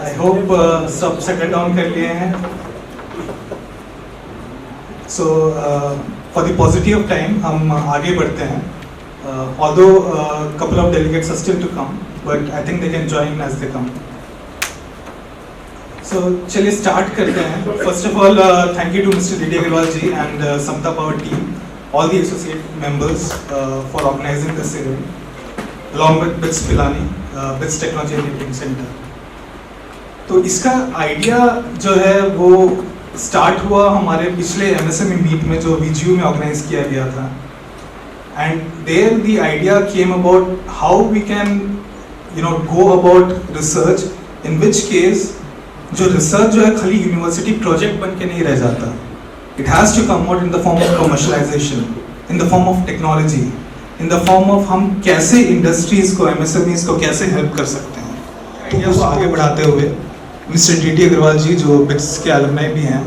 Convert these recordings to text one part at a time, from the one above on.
I hope सब settle down कर लिए हैं. So for the positive time हम आगे बढ़ते हैं. Although couple of delegates are still to come, but I think they can join as they come. So चलिए स्टार्ट करते हैं. First of all thank you to mister D D Agarwal ji and Samta power team, all the associate members for organizing this event, along with BITS Pilani, BITS Technology Enabling Center. तो इसका idea जो है वो start हुआ हमारे पिछले MSME मीट में जो VGU में ऑर्गेनाइज किया गया था. And there the idea came about how we can go about research, in which case जो रिसर्च जो है खाली यूनिवर्सिटी प्रोजेक्ट बन के नहीं रह जाता. It has to come out in the form of commercialization, in the form of technology, in the form of हम कैसे इंडस्ट्रीज को, MSMEs को कैसे हेल्प कर सकते हैं. तो उसको आगे बढ़ाते हुए मिस्टर डी डी अग्रवाल जी जो BITS के alumni भी हैं,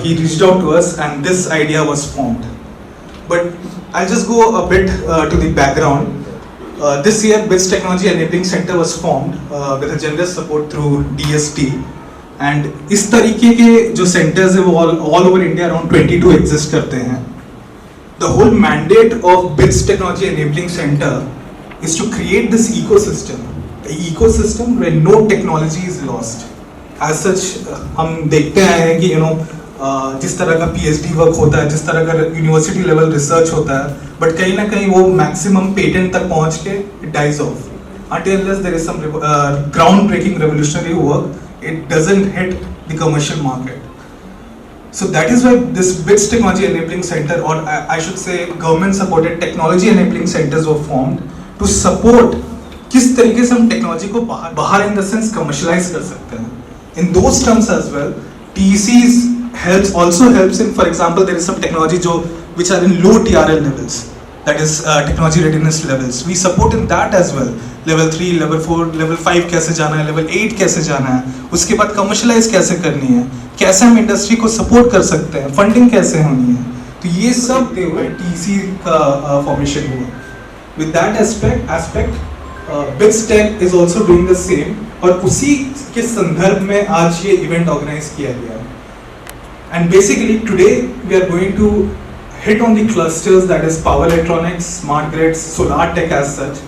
he reached out to us and this idea was formed. But I'll just go a bit to the background. This year BITS Technology Enabling Center was formed with a generous support through DST. And इस तरीके के जो centres है वो all over India around 22 exist करते हैं. The whole mandate of BITS technology enabling centre is to create this ecosystem where no technology is lost. As such हम देखते आए हैं कि जिस तरह का PhD वर्क होता है, जिस तरह का यूनिवर्सिटी लेवल रिसर्च होता है, बट कहीं ना कहीं वो मैक्सिमम पेटेंट तक पहुंच के it dies off until unless there is some ground breaking revolutionary work. It doesn't hit the commercial market. So that is why this BITS Technology Enabling Center, or I should say government supported technology enabling centers were formed to support किस तरीके से हम technology को बाहर in the sense commercialize कर सकते हैं. In those terms as well, TECs also helps in, for example, there is some technology which are in low TRL levels, that is technology readiness levels. We support in that as well. Level 3, level 4, level 5 कैसे जाना है, level 8 कैसे जाना है, उसके बाद commercialise कैसे करनी है, कैसे हम इंडस्ट्री को सपोर्ट कर सकते हैं, फंडिंग कैसे होनी है. तो ये सब TEC का फॉर्मेशन हुआ. With that aspect BITS Tech is also doing the same, और उसी के संदर्भ में आज ये इवेंट ऑर्गेनाइज किया गया. And basically today we are going to hit on the clusters, that is power electronics, smart grids, solar tech as such.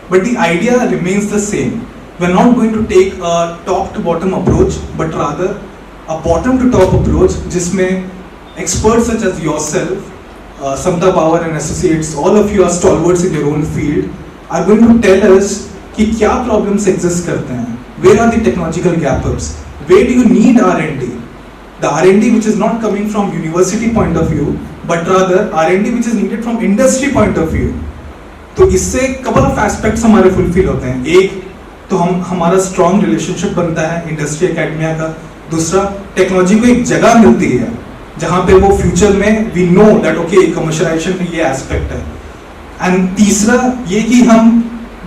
But the idea remains the same. We are not going to take a top to bottom approach, but rather a bottom to top approach जिसमें experts such as yourself, Samta Power and Associates, all of you are stalwarts in your own field, are going to tell us कि क्या problems exist करते हैं, where are the technological gaps, where do you need R&D, the R&D which is not coming from university point of view, but rather R&D which is needed from industry point of view. तो इससे couple of aspects हमारे fulfil होते हैं. एक तो हमारा strong relationship बनता है इंडस्ट्री एकेडमिया का. दूसरा, टेक्नोलॉजी को एक जगह मिलती है जहाँ पे वो फ्यूचर में we know that okay commercialisation में ये एस्पेक्ट है. एंड तीसरा ये कि हम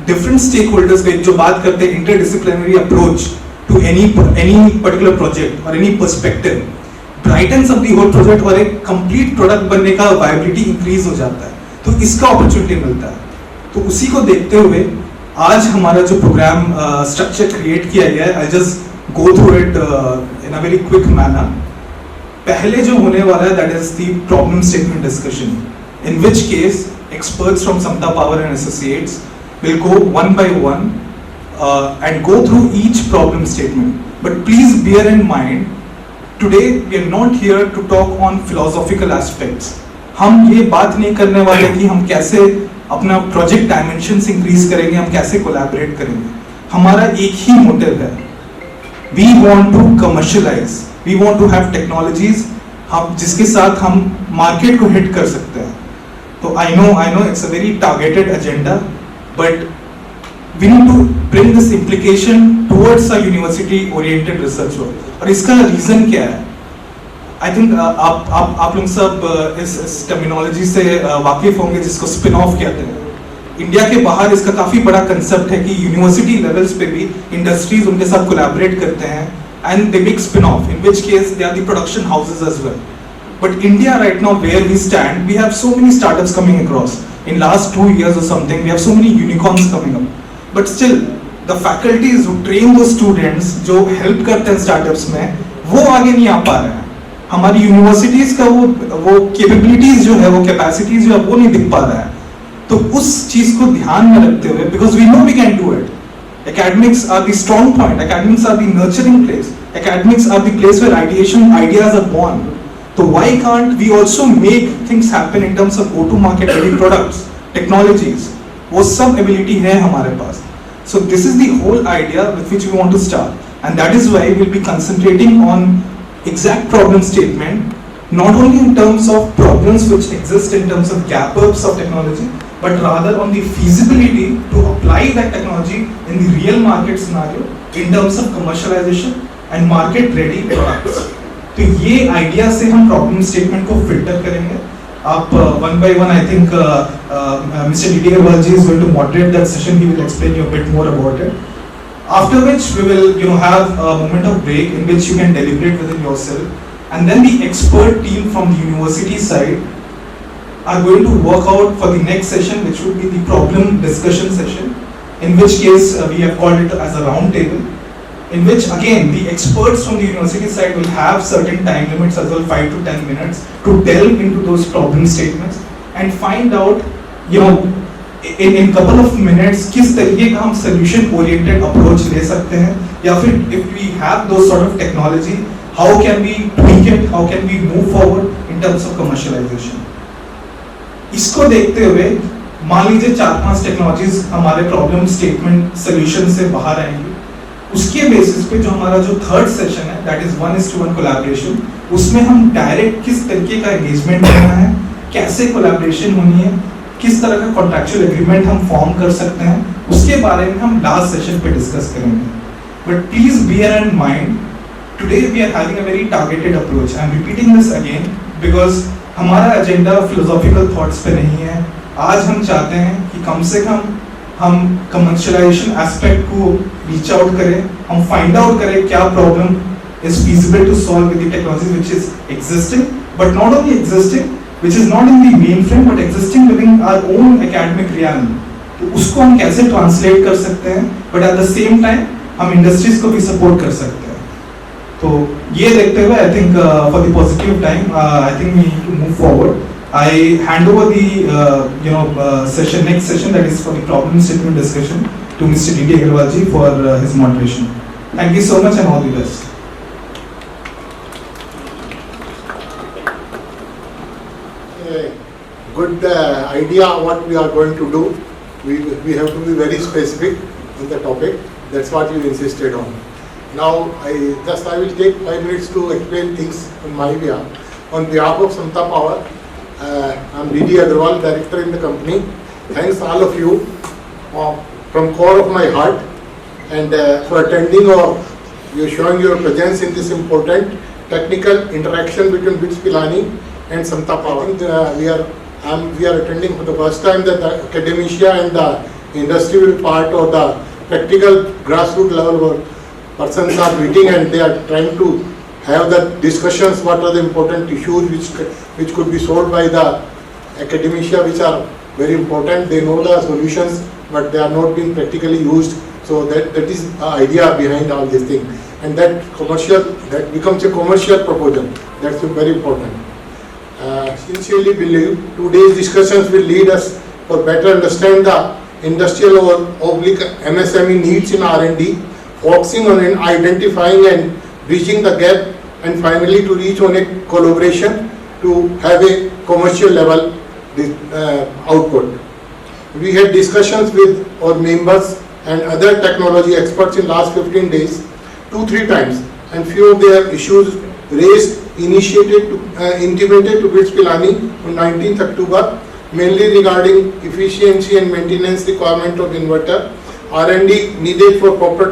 डिफरेंट स्टेक होल्डर्स पे जो बात करते हैं interdisciplinary approach to any particular project और any perspective brightens of the whole project, और एक कंप्लीट प्रोडक्ट बनने का वायबिलिटी इंक्रीज हो जाता है. तो इसका अपॉर्चुनिटी मिलता है. तो उसी को देखते हुए आज हमारा जो प्रोग्राम स्ट्रक्चर क्रिएट किया गया है, I just go through it in a very quick manner. पहले जो होने वाला है that is the problem statement discussion, in which case experts from Samta Power and Associates will go one by one and go through each problem statement. But please bear in mind, today we are not here to talk on philosophical aspects. हम ये बात नहीं करने वाले कि हम कैसे अपना प्रोजेक्ट डायमेंशंस इंक्रीज करेंगे, हम कैसे कोलैबोरेट करेंगे. हमारा एक ही मोटिव है, we want to commercialise, we want to have technologies हम जिसके साथ हम मार्केट को हिट कर सकते हैं. तो I know it's a very targeted agenda, but we need to bring this implication towards a university oriented research work. और इसका रीजन क्या है? आई थिंक आप लोग सब इस टर्मिनोलॉजी से वाकिफ होंगे जिसको स्पिन ऑफ कहते हैं. इंडिया के बाहर इसका काफी बड़ा कंसेप्ट है कि यूनिवर्सिटी लेवल्स पे भी इंडस्ट्रीज उनके साथ कोलैबोरेट करते हैं and they make spin off, in which case they are the production houses as well. But India right now, where we stand, we have so many startups coming across. In last 2 years or something, we have so many unicorns coming up. But still, the faculties who train दो students जो help करते हैं startups में, वो आगे नहीं आ पा रहे हैं। हमारी यूनिवर्सिटीज का वो कैपेबिलिटीज जो है, वो कैपेसिटीज जो है, वो नहीं दिख पा रहा है। तो उस चीज को ध्यान में रखते हुए, because we know we can do it, academics are the strong point, academics are the nurturing place, academics are the place where ideas are born. So why can't we also make things happen in terms of go to market ready products, technologies? वो सब ability है हमारे पास. So this is the whole idea with which we want to start, and that is why we'll be concentrating on exact problem statement, not only in terms of problems which exist in terms of gap ups of technology, but rather on the feasibility to apply that technology in the real market scenario in terms of commercialization and market ready products. तो ये idea से हम problem statement को filter करेंगे. आप one by one, I think Mr. D.D. Agarwal ji is going to moderate that session. He will explain you a bit more about it. After which we will have a moment of break in which you can deliberate within yourself, and then the expert team from the university side are going to work out for the next session, which would be the problem discussion session, in which case we have called it as a round table, in which again the experts from the university side will have certain time limits as well, 5 to 10 minutes, to delve into those problem statements and find out, in couple of minutes किस तरीके का हम solution oriented approach ले सकते हैं, या फिर if we have those sort of technology, how can we tweak it, how can we move forward in terms of commercialization. इसको देखते हुए मान लीजिए 4-5 टेक्नोलॉजीज हमारे प्रॉब्लम स्टेटमेंट सोल्यूशन से बाहर आएंगी, उसके बेसिस पे जो हमारा जो थर्ड सेशन है, दैट इज 1:1 कोलैबोरेशन, उसमें हम डायरेक्ट किस तरीके का एंगेजमेंट करना है, कैसे कोलैबोरेशन होनी है, किस तरह का कॉन्ट्रैक्चुअल एग्रीमेंट हम फॉर्म कर सकते हैं, उसके बारे में हम लास्ट सेशन पे डिस्कस करेंगे. But please bear in mind, today we are having a very targeted approach. I am repeating this again because हमारा एजेंडा फिलोसॉफिकल थॉट्स पे नहीं है. आज हम चाहते हैं कि कम से कम हम कमर्शियलाइजेशन एस्पेक्ट को रीच आउट करें, हम फाइंड आउट करें क्या problem is feasible to solve with the technology which is existing, but not only existing, which is not in the main frame but existing within our own academic realm. तो उसको हम कैसे translate कर सकते हैं, but at the same time हम industries को भी सपोर्ट कर सकते हैं. तो ये देखते हुए I think for the positive time I think we need to move forward. I hand over the session, next session, that is for the problem statement discussion, to Mr. D.D. Agarwal ji for his moderation. Thank you so much and all the best. Good idea what we are going to do. We have to be very specific in the topic. That's what you insisted on. Now I will take 5 minutes to explain things on my behalf. On behalf of Samta Power, I'm D.D. Agarwal, director in the company. Thanks all of you from core of my heart and for attending or you're showing your presence in this important technical interaction between BITS Pilani and Samta Power. We are attending for the first time that the academia and the industry will part of the practical grassroots level where persons are meeting and they are trying to have the discussions what are the important issues which could be solved by the academia, which are very important. They know the solutions but they are not being practically used. So that is the idea behind all this thing, and that becomes a commercial proposal. That's very important. Sincerely believe today's discussions will lead us for better understand the industrial or MSME needs in R&D, focusing on identifying and bridging the gap, and finally to reach on a collaboration to have a commercial level output. We had discussions with our members and other technology experts in last 15 days, 2-3 times, and few of their issues raised, intimated to BITS Pilani on 19th October, mainly regarding efficiency and maintenance requirement of inverter, R&D needed for proper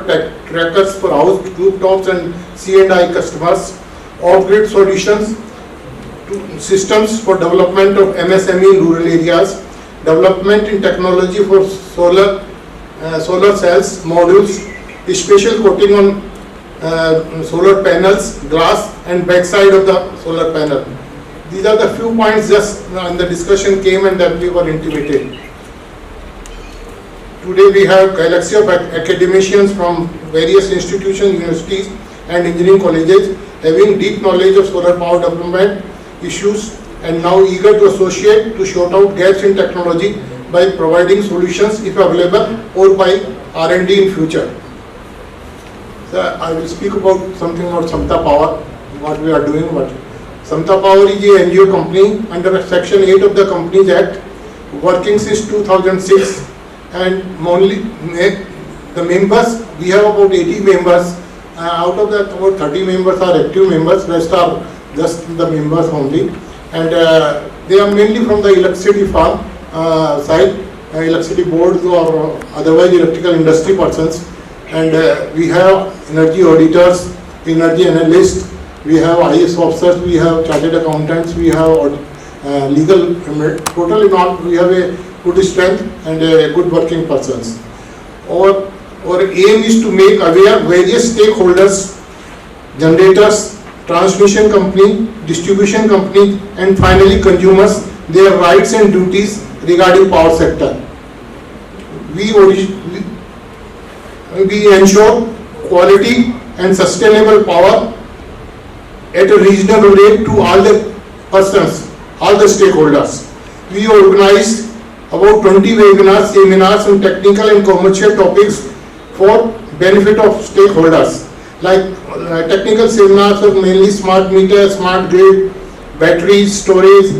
trackers for house rooftops and C&I customers, off-grid solutions to systems for development of MSME in rural areas, development in technology for solar cells, modules, special coating on solar panels, glass and backside of the solar panel. These are the few points just when the discussion came and that we were intimated. Today we have galaxy of academicians from various institutions, universities and engineering colleges having deep knowledge of solar power development issues and now eager to associate to sort out gaps in technology by providing solutions if available or by R&D in future. So I will speak about something about Samta Power, what we are doing. But Samta Power is a NGO company under Section 8 of the Companies Act, working since 2006, and only the members, we have about 80 members. Out of that, about 30 members are active members, rest are just the members only. And they are mainly from the electricity farm side, electricity boards or otherwise electrical industry persons. And we have energy auditors, energy analysts, we have IAS officers, we have chartered accountants, we have legal, totally not, we have a good strength and a good working persons. Our aim is to make aware various stakeholders, generators, transmission company, distribution company, and finally consumers, their rights and duties regarding power sector. We ensure quality and sustainable power at a reasonable rate to all the persons, all the stakeholders. We organized about 20 webinars, seminars on technical and commercial topics for benefit of stakeholders. Like technical seminars are mainly smart meter, smart grid, batteries, storage,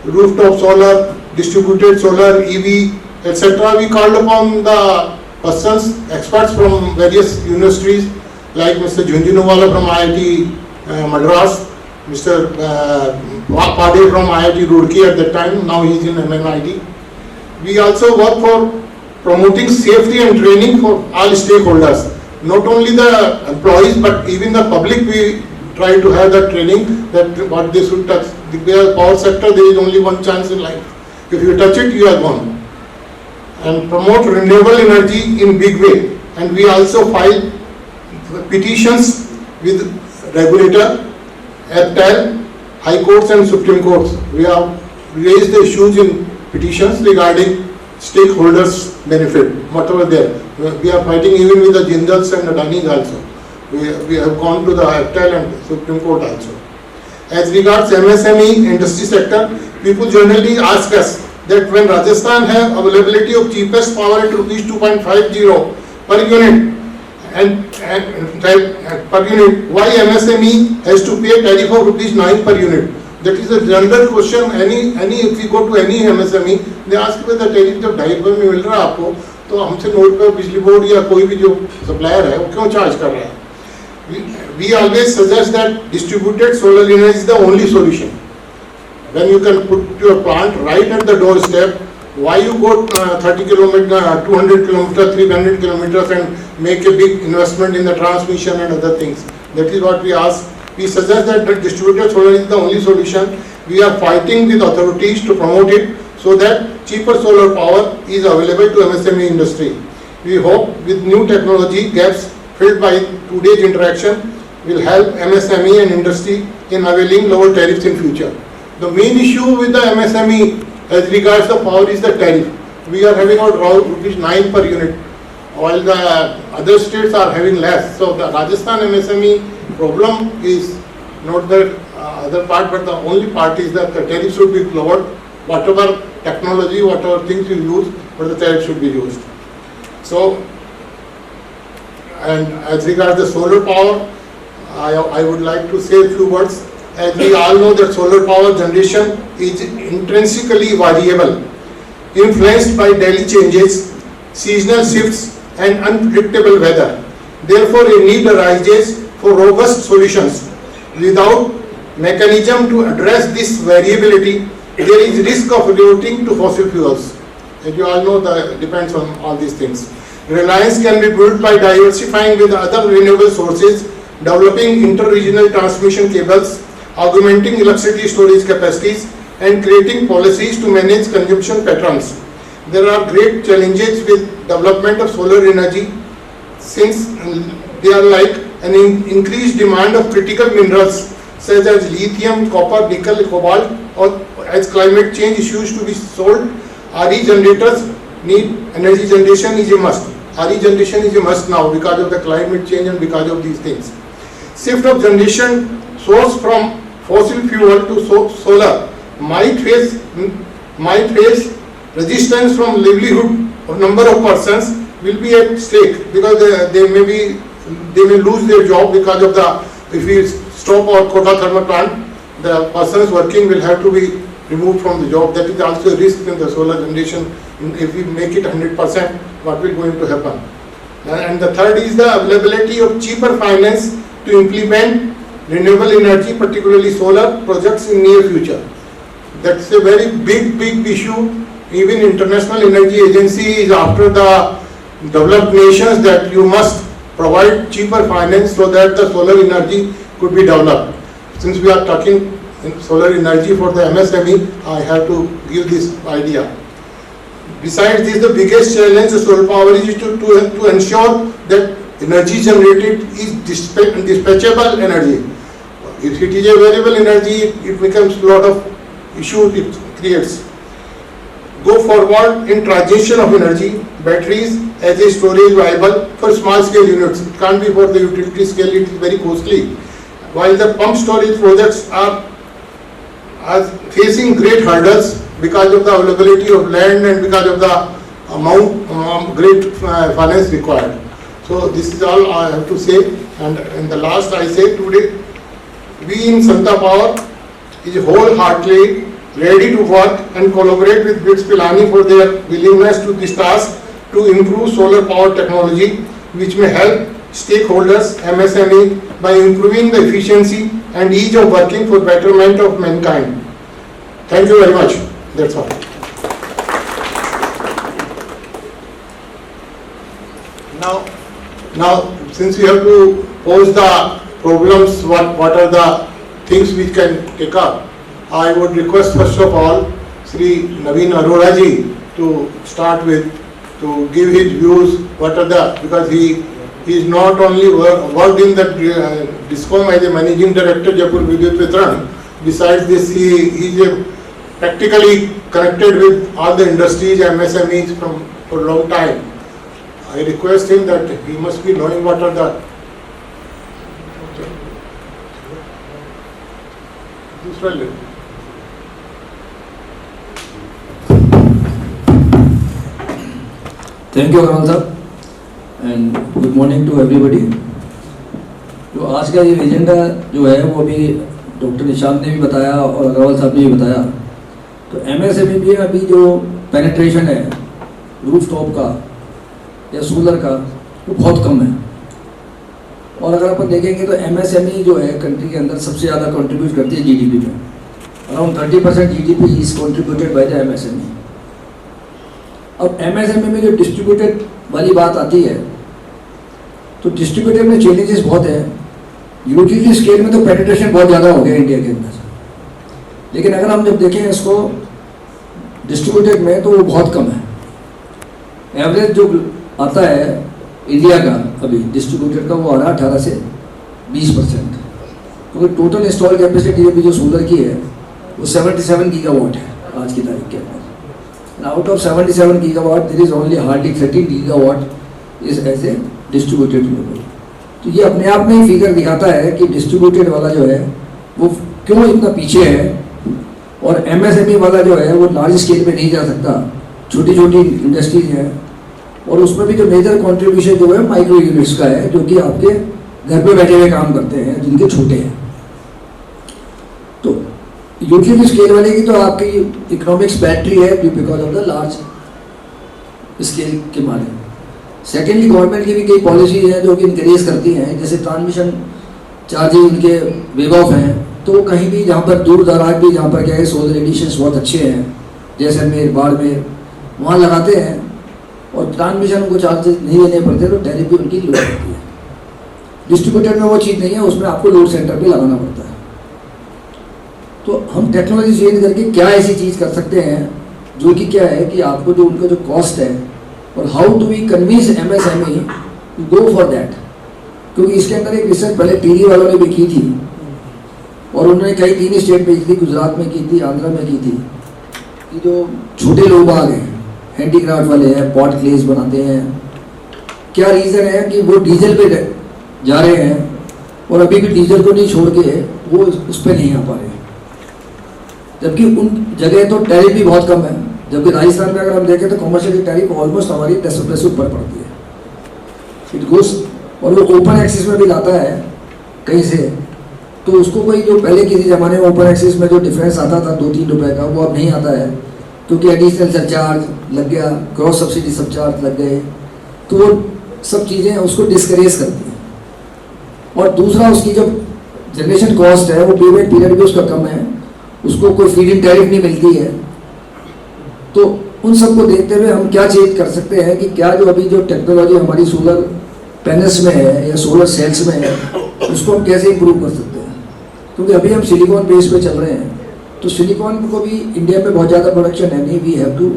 rooftop solar, distributed solar, EV, etc. We called upon the persons, experts from various universities like Mr. Jhunjhunwala from IIT Madras, Mr. Pade from IIT Roorkee at that time, now he is in MNIT. We also work for promoting safety and training for all stakeholders, not only the employees but even the public. We try to have that training that what they should touch. The power sector, there is only one chance in life. If you touch it, you are gone. And promote renewable energy in big way. And we also file petitions with regulator, APTEL, High Courts and Supreme Courts. We have raised the issues in petitions regarding stakeholders benefit, whatever there. We are fighting even with the Jindals and Adanis also. We have gone to the APTEL and Supreme Court also. As regards MSME industry sector, people generally ask us that when Rajasthan have availability of cheapest power at rupees 2.50 per unit, and per unit, why MSME has to pay tariff of rupees 9 per unit? That is a general question. If we go to any MSME, they ask me the tariff जब 2.5 रुपये में मिल रहा है आपको, तो हमसे note पे बिजली बोर्ड या कोई भी जो सप्लायर है वो क्यों चार्ज कर रहा है? We always suggest that distributed solar energy is the only solution. When you can put your plant right at the doorstep, why you go 30 kilometers, 200 kilometers, 300 kilometers and make a big investment in the transmission and other things? That is what we ask. We suggest that distributed solar is the only solution. We are fighting with authorities to promote it so that cheaper solar power is available to MSME industry. We hope with new technology gaps filled by today's interaction will help MSME and industry in availing lower tariffs in future. The main issue with the MSME as regards the power is the tariff. We are having around rupees 9 per unit, while the other states are having less. So the Rajasthan MSME problem is not the other part, but the only part is that the tariff should be lowered. Whatever technology, whatever things you use, but the tariff should be used. So, and as regards the solar power, I would like to say a few words. As we all know that solar power generation is intrinsically variable, influenced by daily changes, seasonal shifts and unpredictable weather. Therefore, a need arises for robust solutions. Without mechanism to address this variability, there is risk of reverting to fossil fuels. As you all know, that depends on all these things. Reliance can be built by diversifying with other renewable sources, developing inter-regional transmission cables, augmenting electricity storage capacities, and creating policies to manage consumption patterns. There are great challenges with development of solar energy since they are like an increased demand of critical minerals such as lithium, copper, nickel, cobalt, or as climate change issues to be solved, RE generators need energy generation is a must. RE generation is a must now because of the climate change and because of these things. Shift of generation source from fossil fuel to solar might face resistance from livelihood of number of persons will be at stake because they may lose their job because of the, if we stop our Kota thermal plant, the persons working will have to be removed from the job. That is also a risk in the solar generation. If we make it 100%, what will going to happen? And the third is the availability of cheaper finance to implement renewable energy, particularly solar projects in near future. That's a very big issue. Even International Energy Agency is after the developed nations that you must provide cheaper finance so that the solar energy could be developed. Since we are talking in solar energy for the MSME, I have to give this idea. Besides this, the biggest challenge of solar power is to ensure that energy generated is dispatchable energy. If it is available energy, it becomes a lot of issues it creates. Go forward in transition of energy, batteries as a storage viable for small scale units. It can't be for the utility scale, it is very costly. While the pump storage projects are facing great hurdles because of the availability of land and because of the great finance required. So this is all I have to say. And in the last I say today, we in Santa Power is wholeheartedly ready to work and collaborate with BITS Pilani for their willingness to this task to improve solar power technology, which may help stakeholders, MSME, by improving the efficiency and ease of working for betterment of mankind. Thank you very much. That's all. Now, since we have to pose the problems, what are the things we can take up, I would request first of all Sri Naveen Arora ji to start with, to give his views, what are the, because he is not only worked in the DISCOM as a managing director Jaipur Vidyut Vitran, besides this he is practically connected with all the industries, MSMEs for a long time. I request him that he must be knowing what are the thank you Agarwal sahab and good morning to everybody. जो आज का ये agenda जो है वो अभी doctor Nishant ने भी बताया और अग्रवाल साहब ने भी बताया। तो MSME में अभी जो पेनिट्रेशन है रूफटॉप का या सोलर का वो बहुत कम है। और अगर अपन देखेंगे तो MSME जो है कंट्री के अंदर सबसे ज़्यादा कंट्रीब्यूट करती है GDP में। Around 30% GDP is contributed by the MSME। अब MSME में जो डिस्ट्रीब्यूटेड वाली बात आती है तो डिस्ट्रीब्यूटेड में चैलेंजेस बहुत है। यूटिलिटी स्केल में तो पेनिट्रेशन बहुत ज़्यादा हो गया इंडिया के अंदर, लेकिन अगर हम जब देखें इसको डिस्ट्रीब्यूटेड में तो वो बहुत कम है। एवरेज जो आता है इंडिया का अभी डिस्ट्रीब्यूटेड का वो आ रहा है 18 से 20%, क्योंकि टोटल इंस्टॉल कैपेसिटी अभी जो सोलर की है वो 77 गीगावाट है आज की तारीख के अंदर। Out of 77 gigawatt there is only hardly 13 gigawatt is as a distributed renewable. तो ये अपने आप में ही फिगर दिखाता है कि डिस्ट्रीब्यूटेड वाला जो है वो क्यों इतना पीछे है और MSME वाला जो है वो लार्ज स्केल पे नहीं जा सकता। छोटी छोटी इंडस्ट्रीज हैं और उसमें भी जो मेजर कंट्रीब्यूशन जो है माइक्रो यूनिट्स का है, जो कि आपके घर पे बैठे हुए काम करते हैं जिनके छोटे हैं। तो यूटिलिटी स्केल वाले की तो आपकी इकोनॉमिक्स बैटरी है because of the large scale के मारे। सेकेंडली गवर्नमेंट की भी कई पॉलिसी है जो कि इंकरेज करती हैं, जैसे ट्रांसमिशन चार्जेज उनके वेव ऑफ हैं, तो कहीं भी जहाँ पर दूर दराज भी जहाँ पर क्या है सोलर एडिशंस बहुत अच्छे हैं जैसलमेर बाड़मेर वहाँ लगाते हैं और ट्रांसमिशन उनको चार्जेस नहीं देने पड़ते तो टैरिफ भी उनकी लो होती है। डिस्ट्रीब्यूटेड में वो चीज़ नहीं है, उसमें आपको लोड सेंटर पे लगाना पड़ता है। तो हम टेक्नोलॉजी चेंज करके क्या ऐसी चीज़ कर सकते हैं जो कि क्या है कि आपको जो उनका जो कॉस्ट है और how do we convince MSME to go for that. क्योंकि इसके अंदर एक रिसर्च पहले टीडी वालों ने भी की थी और उन्होंने कई 3 स्टेट में की थी, गुजरात में की थी, आंध्रा में की थी, कि जो छोटे लोग आ गए हैंडीक्राफ्ट वाले हैं, पॉट क्लेस बनाते हैं, क्या रीज़न है कि वो डीजल पे जा रहे हैं और अभी भी डीजल को नहीं छोड़ के वो उस पर नहीं आ पा रहे, जबकि उन जगह तो टैरिफ भी बहुत कम है। जबकि राजस्थान में अगर हम देखें तो कमर्शियल की टैरिफ ऑलमोस्ट हमारी 10 से ऊपर पड़ती है। इट गोस, और वो ओपन एक्सेस में भी लाता है कहीं से, तो उसको कोई जो पहले किसी ज़माने में ओपन एक्सेस में जो डिफरेंस आता था 2-3 रुपए का, वो अब नहीं आता है, क्योंकि एडिशनल सरचार्ज लग गया, क्रॉस सब्सिडी सरचार्ज लग गए, तो वो सब चीज़ें उसको डिस्करेज करती हैं। और दूसरा, उसकी जो जनरेशन कॉस्ट है वो पेमेंट पीरियड भी उसका कम है, उसको कोई फीड-इन टैरिफ नहीं मिलती है। तो उन सबको देखते हुए हम क्या चेंज कर सकते हैं कि क्या जो अभी जो टेक्नोलॉजी हमारी सोलर पैनल्स में है या सोलर सेल्स में है, उसको हम कैसे इंप्रूव कर सकते हैं। क्योंकि अभी हम सिलिकॉन बेस पे चल रहे हैं, तो सिलिकॉन को भी इंडिया में बहुत ज़्यादा प्रोडक्शन है नहीं, we have to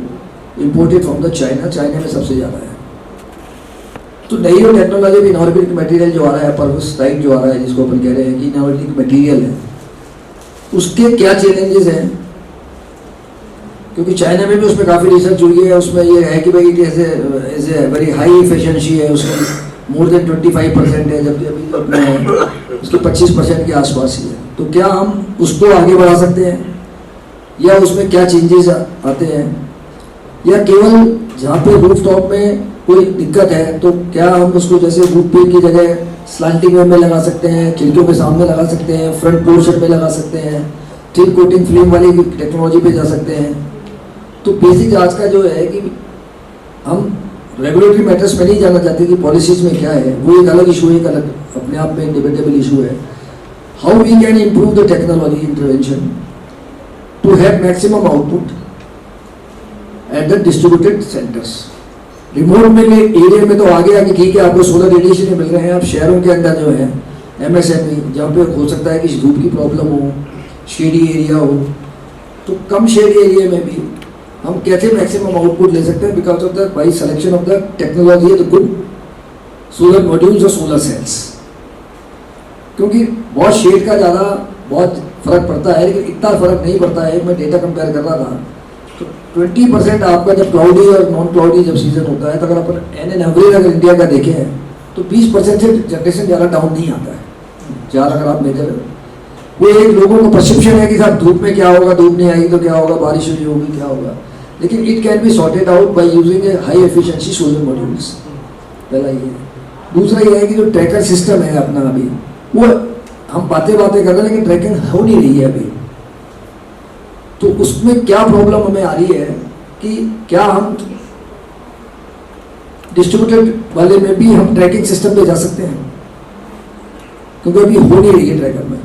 import it from the China, China में सबसे ज़्यादा है। तो नई जो टेक्नोलॉजी भी इनऑर्गेनिक मटेरियल जो आ रहा है, परवस्टाइट जो आ रहा है, जिसको अपन कह रहे हैं कि इनऑर्गेनिक मटेरियल है, उसके क्या चैलेंजेस हैं, क्योंकि चाइना में भी उसमें काफ़ी रिसर्च हुई है, उसमें ये है कि भाई is a very high efficiency है, उसमें मोर देन 25% है, जबकि अभी अपने उसके 25% के आसपास ही है। तो क्या हम उसको आगे बढ़ा सकते हैं, या उसमें क्या चेंजेस आते हैं, या केवल जहाँ पे रूफ टॉप में कोई दिक्कत है तो क्या हम उसको जैसे रूफ पे की जगह स्लांटिंग में लगा सकते हैं, खिड़कियों के सामने लगा सकते हैं, फ्रंट पोर्शन में लगा सकते हैं, थिन कोटिंग फिल्म वाली टेक्नोलॉजी पे जा सकते हैं। तो बेसिक आज का जो है कि हम रेगुलेटरी मैटर्स में नहीं जाना चाहते कि पॉलिसीज में क्या है, वो एक अलग इशू है, एक अलग अपने आप में डिबेटेबल इशू है। How we can improve the technology intervention to have maximum output at the distributed centres. Remote में एरिया में तो आगे आगे ठीक है, आपको सोलर रेडिएशन मिल रहे हैं। आप शहरों के अंदर जो है MSME, जहाँ पे हो सकता है कि धूप की प्रॉब्लम हो, शेडी एरिया हो, तो कम शेडी एरिया में भी हम कैसे मैक्सिमम आउटपुट ले सकते हैं because of the by selection of the technology the good solar modules और सोलर सेल्स। क्योंकि बहुत शेड का ज़्यादा बहुत फर्क पड़ता है, लेकिन इतना फर्क नहीं पड़ता है। मैं डेटा कंपेयर कर रहा था तो 20% आपका जब क्लाउडी और नॉन क्लाउडी जब सीजन होता है, तो अगर अपन एन एवरेज अगर इंडिया का देखें तो 20% से जनरेशन ज़्यादा डाउन नहीं आता है। ज़्यादा अगर आप मेजर, वो एक लोगों को परसेप्शन है कि साहब धूप में क्या होगा, धूप नहीं आएगी तो क्या होगा, बारिश नहीं होगी क्या होगा, लेकिन it can be sorted out by using A high efficiency solar modules. पहला ये। दूसरा ये है कि जो ट्रैकर सिस्टम है अपना, अभी वो हम बातें कर रहे हैं लेकिन ट्रैकिंग हो नहीं रही है अभी। तो उसमें क्या प्रॉब्लम हमें आ रही है कि क्या हम डिस्ट्रीब्यूटेड वाले में भी हम ट्रैकिंग सिस्टम पे जा सकते हैं, क्योंकि अभी हो नहीं रही है ट्रैकर में।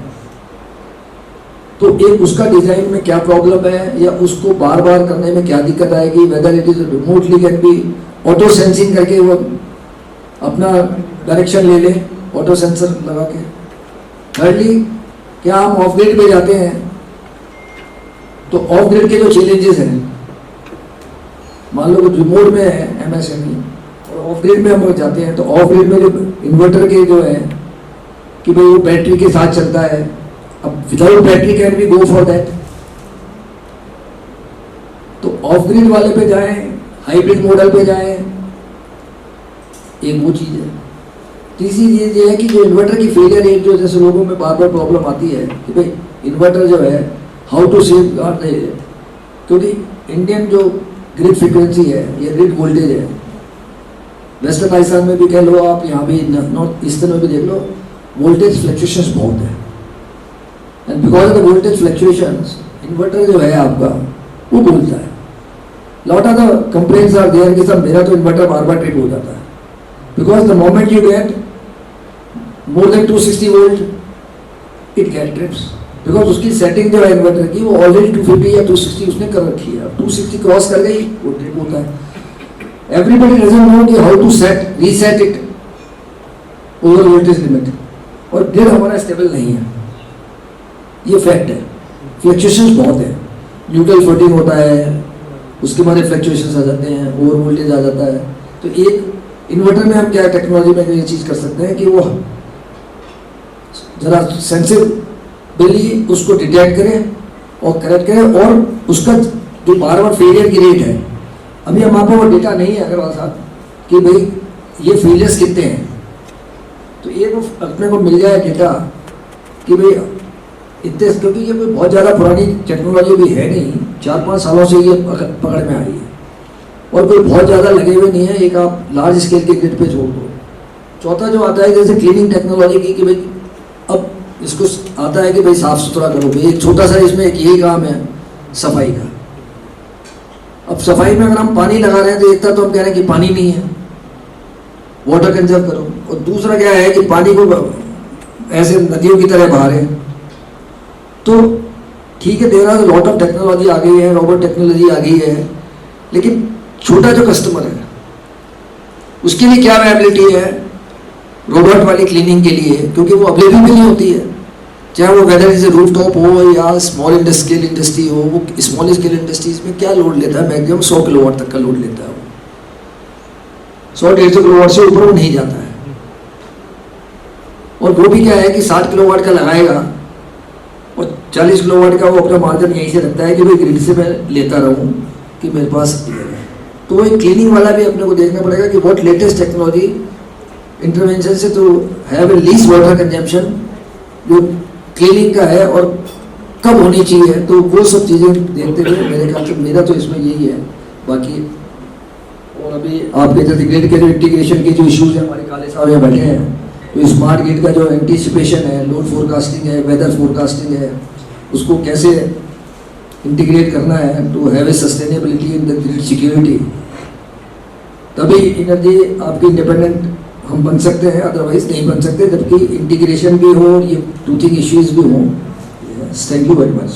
तो एक उसका डिजाइन में क्या प्रॉब्लम है, या उसको बार बार करने में क्या दिक्कत आएगी, whether it is remotely can be auto sensing करके वो अपना डायरेक्शन ले ले ऑटो सेंसर लगा के। थर्डली, क्या हम ऑफ ग्रिड पे जाते हैं तो ऑफ ग्रिड के जो चैलेंजेस हैं, मान लो रिमोट में है MSME और ऑफ ग्रिड में हम लोग जाते हैं, तो ऑफ ग्रिड में जो इन्वर्टर के जो है कि भाई वो बैटरी के साथ चलता है, अब without battery can we go for that. तो ऑफ ग्रिड वाले पे जाएं, हाइब्रिड मॉडल पे जाएं, एक वो चीज़ है। तीसरी चीज़ ये है कि जो इन्वर्टर की फेलियर रेट जो जैसे लोगों में बार बार प्रॉब्लम आती है कि भाई इन्वर्टर जो है हाउ टू सेव गार्ड नहीं है, क्योंकि इंडियन जो ग्रिड फ्रीक्वेंसी है या ग्रिड वोल्टेज है, वेस्टर्न राजस्थान में भी कह लो आप, यहाँ भी नॉर्थ ईस्टर्न में भी देख लो, वोल्टेज फ्लक्चुएशंस बहुत है। And because of the voltage fluctuations inverter जो है आपका वो बोलता है। Lot of the complaints are there कि सर मेरा तो इन्वर्टर बार बार ट्रिप हो जाता है, because the moment you get more than 260 volt it gets trips, because उसकी सेटिंग जो है इन्वर्टर की वो ऑलरेडी 250 या 260 उसने कर रखी है। 260 क्रॉस कर गई वो ट्रिप होता है। एवरीबडी डजंट नो कि how to set reset it over voltage limit, और ग्रिड हमारा स्टेबल नहीं है, ये फैक्ट है। फ्लक्चुएशंस बहुत है, न्यूट्रल फ्लोटिंग होता है, उसके बाद फ्लक्चुएशंस आ जाते हैं, ओवर वोल्टेज आ जाता है। तो एक इन्वर्टर में हम क्या टेक्नोलॉजी में ये चीज़ कर सकते हैं कि वो जरा सेंसिटिवली उसको डिटेक्ट करें और करेक्ट करें, और उसका जो बार बार फेलियर की रेट है अभी हमारे पास वो डेटा नहीं है अग्रवाल साहब कि भाई ये फेलियर्स कितने हैं, तो एक अपने को मिल जाए डेटा कि भाई इतने, क्योंकि ये कोई बहुत ज़्यादा पुरानी टेक्नोलॉजी भी है नहीं, 4-5 सालों से ये पकड़ में आ रही है और कोई बहुत ज़्यादा लगे हुए नहीं है, एक आप लार्ज स्केल के ग्रिड पे छोड़ दो। चौथा जो आता है जैसे क्लीनिंग टेक्नोलॉजी की कि भाई अब इसको आता है कि भाई साफ़ सुथरा करो, भाई एक छोटा सा इसमें एक यही काम है सफाई का। अब सफाई में अगर हम पानी लगा रहे हैं तो एक तो हम कह रहे हैं कि पानी नहीं है, वाटर कंजर्व करो, और दूसरा क्या है कि पानी को ऐसे नदियों की तरह बहा रहे हैं। तो ठीक है, there are lot of technology आ गई है, रोबोट टेक्नोलॉजी आ गई है, लेकिन छोटा जो कस्टमर है उसके लिए क्या वायबिलिटी है रोबोट वाली क्लीनिंग के लिए, क्योंकि वो अवेलेबल नहीं होती है, चाहे वो वेदर इज रूफ टॉप हो या स्मॉल स्केल इंडस्ट्री हो। वो स्मॉल स्केल इंडस्ट्रीज में क्या लोड लेता है, मैक्सिमम 100 किलोवाट तक का लोड लेता है, वो 100-150 किलोवाट से ऊपर वो नहीं जाता है। और वो भी क्या है कि 60 किलोवाट का लगाएगा और 40 किलोवाट का वो अपना मार्जिन यहीं से रखता है कि भाई ग्रिड से मैं लेता रहूं कि मेरे पास। तो वो एक क्लीनिंग वाला भी अपने को देखना पड़ेगा कि व्हाट लेटेस्ट टेक्नोलॉजी इंटरवेंशन से तो have a least water consumption जो क्लीनिंग का है और कब होनी चाहिए, तो वो सब चीज़ें देखते हुए मेरे ख्याल से मेरा तो इसमें यही है। बाकी और अभी आपके जैसे ग्रिड के जो इंटीग्रेशन के जो इश्यूज हैं, हमारे काले साहब यहाँ बैठे हैं, तो स्मार्ट ग्रिड का जो एंटीसिपेशन है, लोड फोरकास्टिंग है, वेदर फोरकास्टिंग है, उसको कैसे इंटीग्रेट करना है to have a sustainability in the grid security, तभी एनर्जी आपकी इंडिपेंडेंट हम बन सकते हैं, अदरवाइज नहीं बन सकते, जबकि इंटीग्रेशन भी हो, ये 2-3 इश्यूज भी हों। Thank you very much.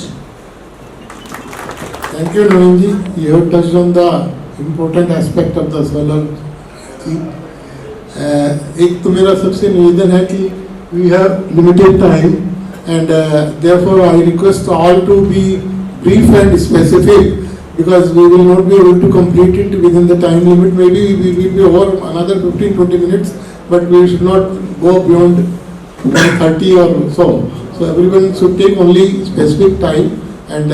Thank you, Naveen ji. You have touched on the important aspect of the solar thing. एक तो मेरा सबसे निवेदन है कि we have limited time and therefore I request all to be brief and specific because we will not be able to complete it within the time limit. Maybe we will be over another 15-20 minutes, but we should not go beyond 1:30 or so. So everyone should take only specific time. And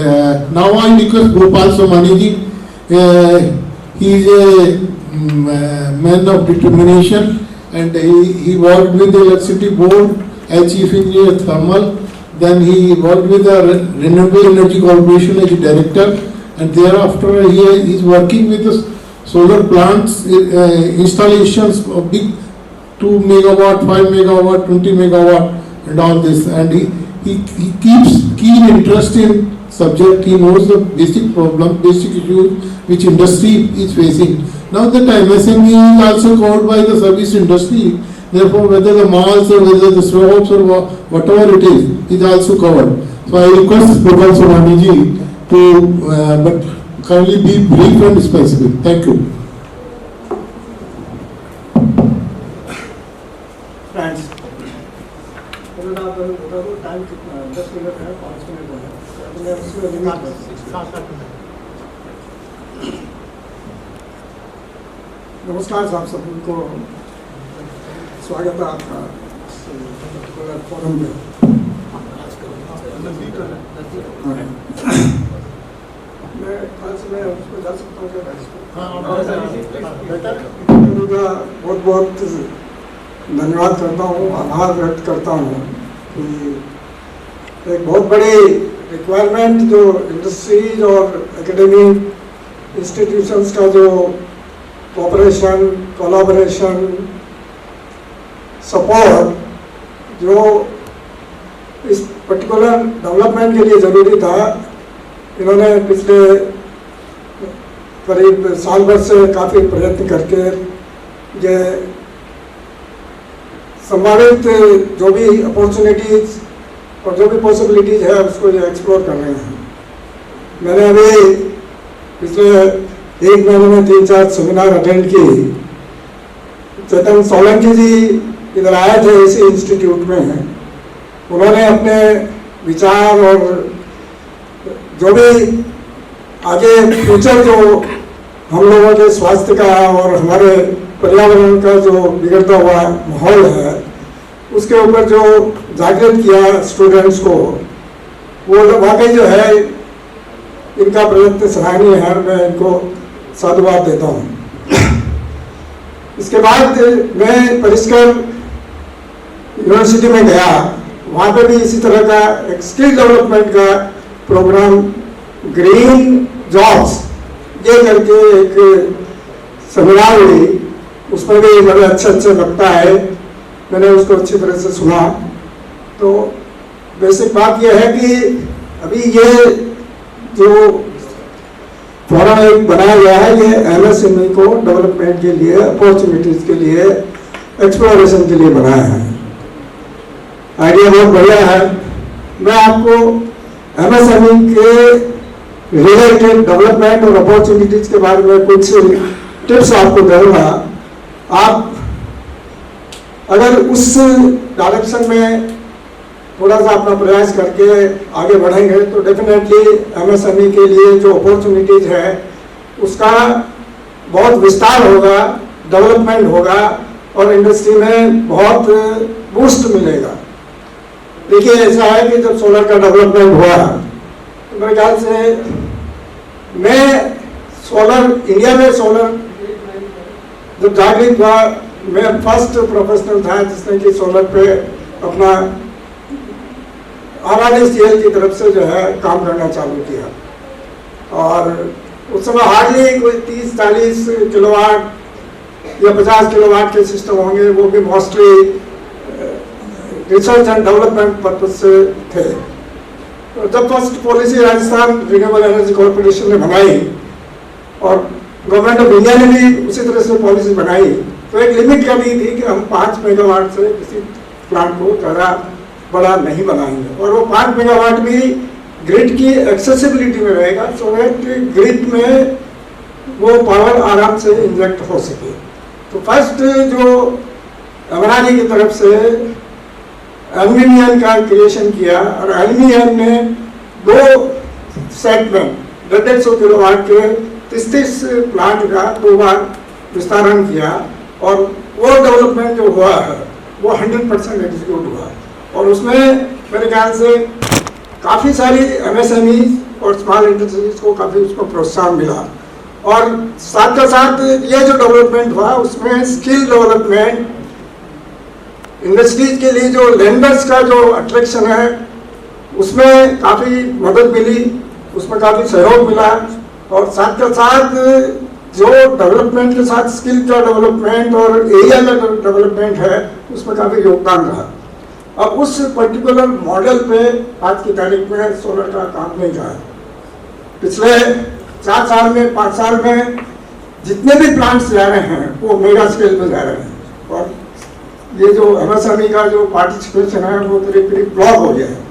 now I request Gopal Somani ji. He is a man of determination, and he worked with the electricity board as chief engineer thermal. Then he worked with the Renewable Energy Corporation as director, and thereafter he is working with the solar plants installations of big 2 megawatt, 5 megawatt, 20 megawatt, and all this. And he keeps keen interest in subject. He knows the basic problem, basic issues which industry is facing. Now that MSME is also covered by the service industry. Therefore, whether the malls or whether the shops or whatever it is also covered. So I request Gopal Somani ji to, but kindly be brief and specific. Thank you. Friends, time कितना है? 10 minute है, 5 minute है, तो मैं उसमें limit नमस्कार साहब सबको, स्वागत है आपका फोरम में। मैं आज मैं उसको जा सकता हूँ क्या? बहुत बहुत धन्यवाद करता हूँ, आभार व्यक्त करता हूँ कि एक बहुत बड़ी रिक्वायरमेंट जो इंडस्ट्रीज और एकेडमिक इंस्टीट्यूशंस का जो कोऑपरेशन, कोलैबोरेशन, सपोर्ट जो इस पर्टिकुलर डेवलपमेंट के लिए ज़रूरी था, इन्होंने पिछले करीब साल भर से काफ़ी प्रयत्न करके ये संभावित जो भी अपॉर्चुनिटीज़ और जो भी पॉसिबिलिटीज़ है उसको ये एक्सप्लोर कर रहे हैं। मैंने अभी पिछले 1 महीने में 3-4 सेमिनार अटेंड की। चेतन सोलंकी जी इधर आए थे इसी इंस्टीट्यूट में, उन्होंने अपने विचार और जो भी आगे फ्यूचर जो हम लोगों के स्वास्थ्य का और हमारे पर्यावरण का जो बिगड़ता हुआ माहौल है उसके ऊपर जो जागृत किया स्टूडेंट्स को, वो वाकई जो है इनका प्रयत्न सराहनीय है। मैं इनको साधुवाद देता हूँ। इसके बाद मैं परिष्कर यूनिवर्सिटी में गया, वहाँ पे भी इसी तरह का एक स्किल डेवलपमेंट का प्रोग्राम ग्रीन जॉब्स ये करके एक सेमिनार हुई, उसमें भी बड़ा अच्छा लगता है, मैंने उसको अच्छी तरह से सुना। तो बेसिक बात यह है कि अभी ये जो फोरम एक बनाया गया है, ये MSME को डेवलपमेंट के लिए, अपॉर्चुनिटीज के लिए, एक्सप्लोरेशन के लिए बनाया है। आइडिया बहुत बढ़िया है। मैं आपको MSME के रिलेटेड डेवलपमेंट और अपॉर्चुनिटीज के बारे में कुछ टिप्स आपको दूंगा। आप अगर उस डायरेक्शन में थोड़ा सा अपना प्रयास करके आगे बढ़ेंगे तो डेफिनेटली MSME के लिए जो अपॉर्चुनिटीज है उसका बहुत विस्तार होगा, डेवलपमेंट होगा और इंडस्ट्री में बहुत बूस्ट मिलेगा। देखिए, ऐसा है कि जब सोलर का डेवलपमेंट हुआ तो मेरे ख्याल से मैं सोलर, इंडिया में सोलर जब जागृत हुआ, मैं फर्स्ट प्रोफेशनल था जिसने कि सोलर पे अपना RRSCL की तरफ से जो है काम करना चालू किया। और उस समय हार्डली कोई 30-40 किलोवाट या 50 किलोवाट के सिस्टम होंगे, वो भी mostly research and development purpose से थे। तो जब first policy Rajasthan renewable energy corporation ने बनाई और गवर्नमेंट ऑफ इंडिया ने भी उसी तरह से पॉलिसी बनाई, तो एक लिमिट कर दी थी कि हम 5 मेगावाट से किसी प्लांट को ज़्यादा बड़ा नहीं बनाएंगे, और वो 5 मेगावाट भी ग्रिड की एक्सेसिबिलिटी में रहेगा, सो दैट ग्रिड में वो पावर आराम से इंजेक्ट हो सके। तो फर्स्ट जो अमरानी की तरफ से एल्यूमिनियम का क्रिएशन किया, और एल्यूमिनियम ने 2 सेट में 150 किलोवाट के 33 प्लांट का 2 बार विस्तारण किया, और वो डेवलपमेंट जो हुआ है वो 100% एग्जीक्यूट हुआ, और उसमें मेरे ख्याल से काफ़ी सारी MSME और स्मॉल इंडस्ट्रीज को काफ़ी उसको प्रोत्साहन मिला। और साथ के साथ ये जो डेवलपमेंट हुआ उसमें स्किल डेवलपमेंट, इंडस्ट्रीज के लिए जो लैंडर्स का जो अट्रैक्शन है उसमें काफ़ी मदद मिली, उसमें काफ़ी सहयोग मिला, और साथ के साथ जो डेवलपमेंट के साथ स्किल का डेवलपमेंट और एरिया का डेवलपमेंट है उसमें काफ़ी योगदान रहा। अब उस पर्टिकुलर मॉडल पे आज की तारीख में सोलर का काम नहीं रहा है। पिछले 4 साल में, 5 साल में जितने भी प्लांट्स जा रहे हैं वो मेगा स्केल पे जा रहे हैं, और ये जो MSME का जो पार्टिसिपेशन है वो करीब ब्लॉक हो गया है।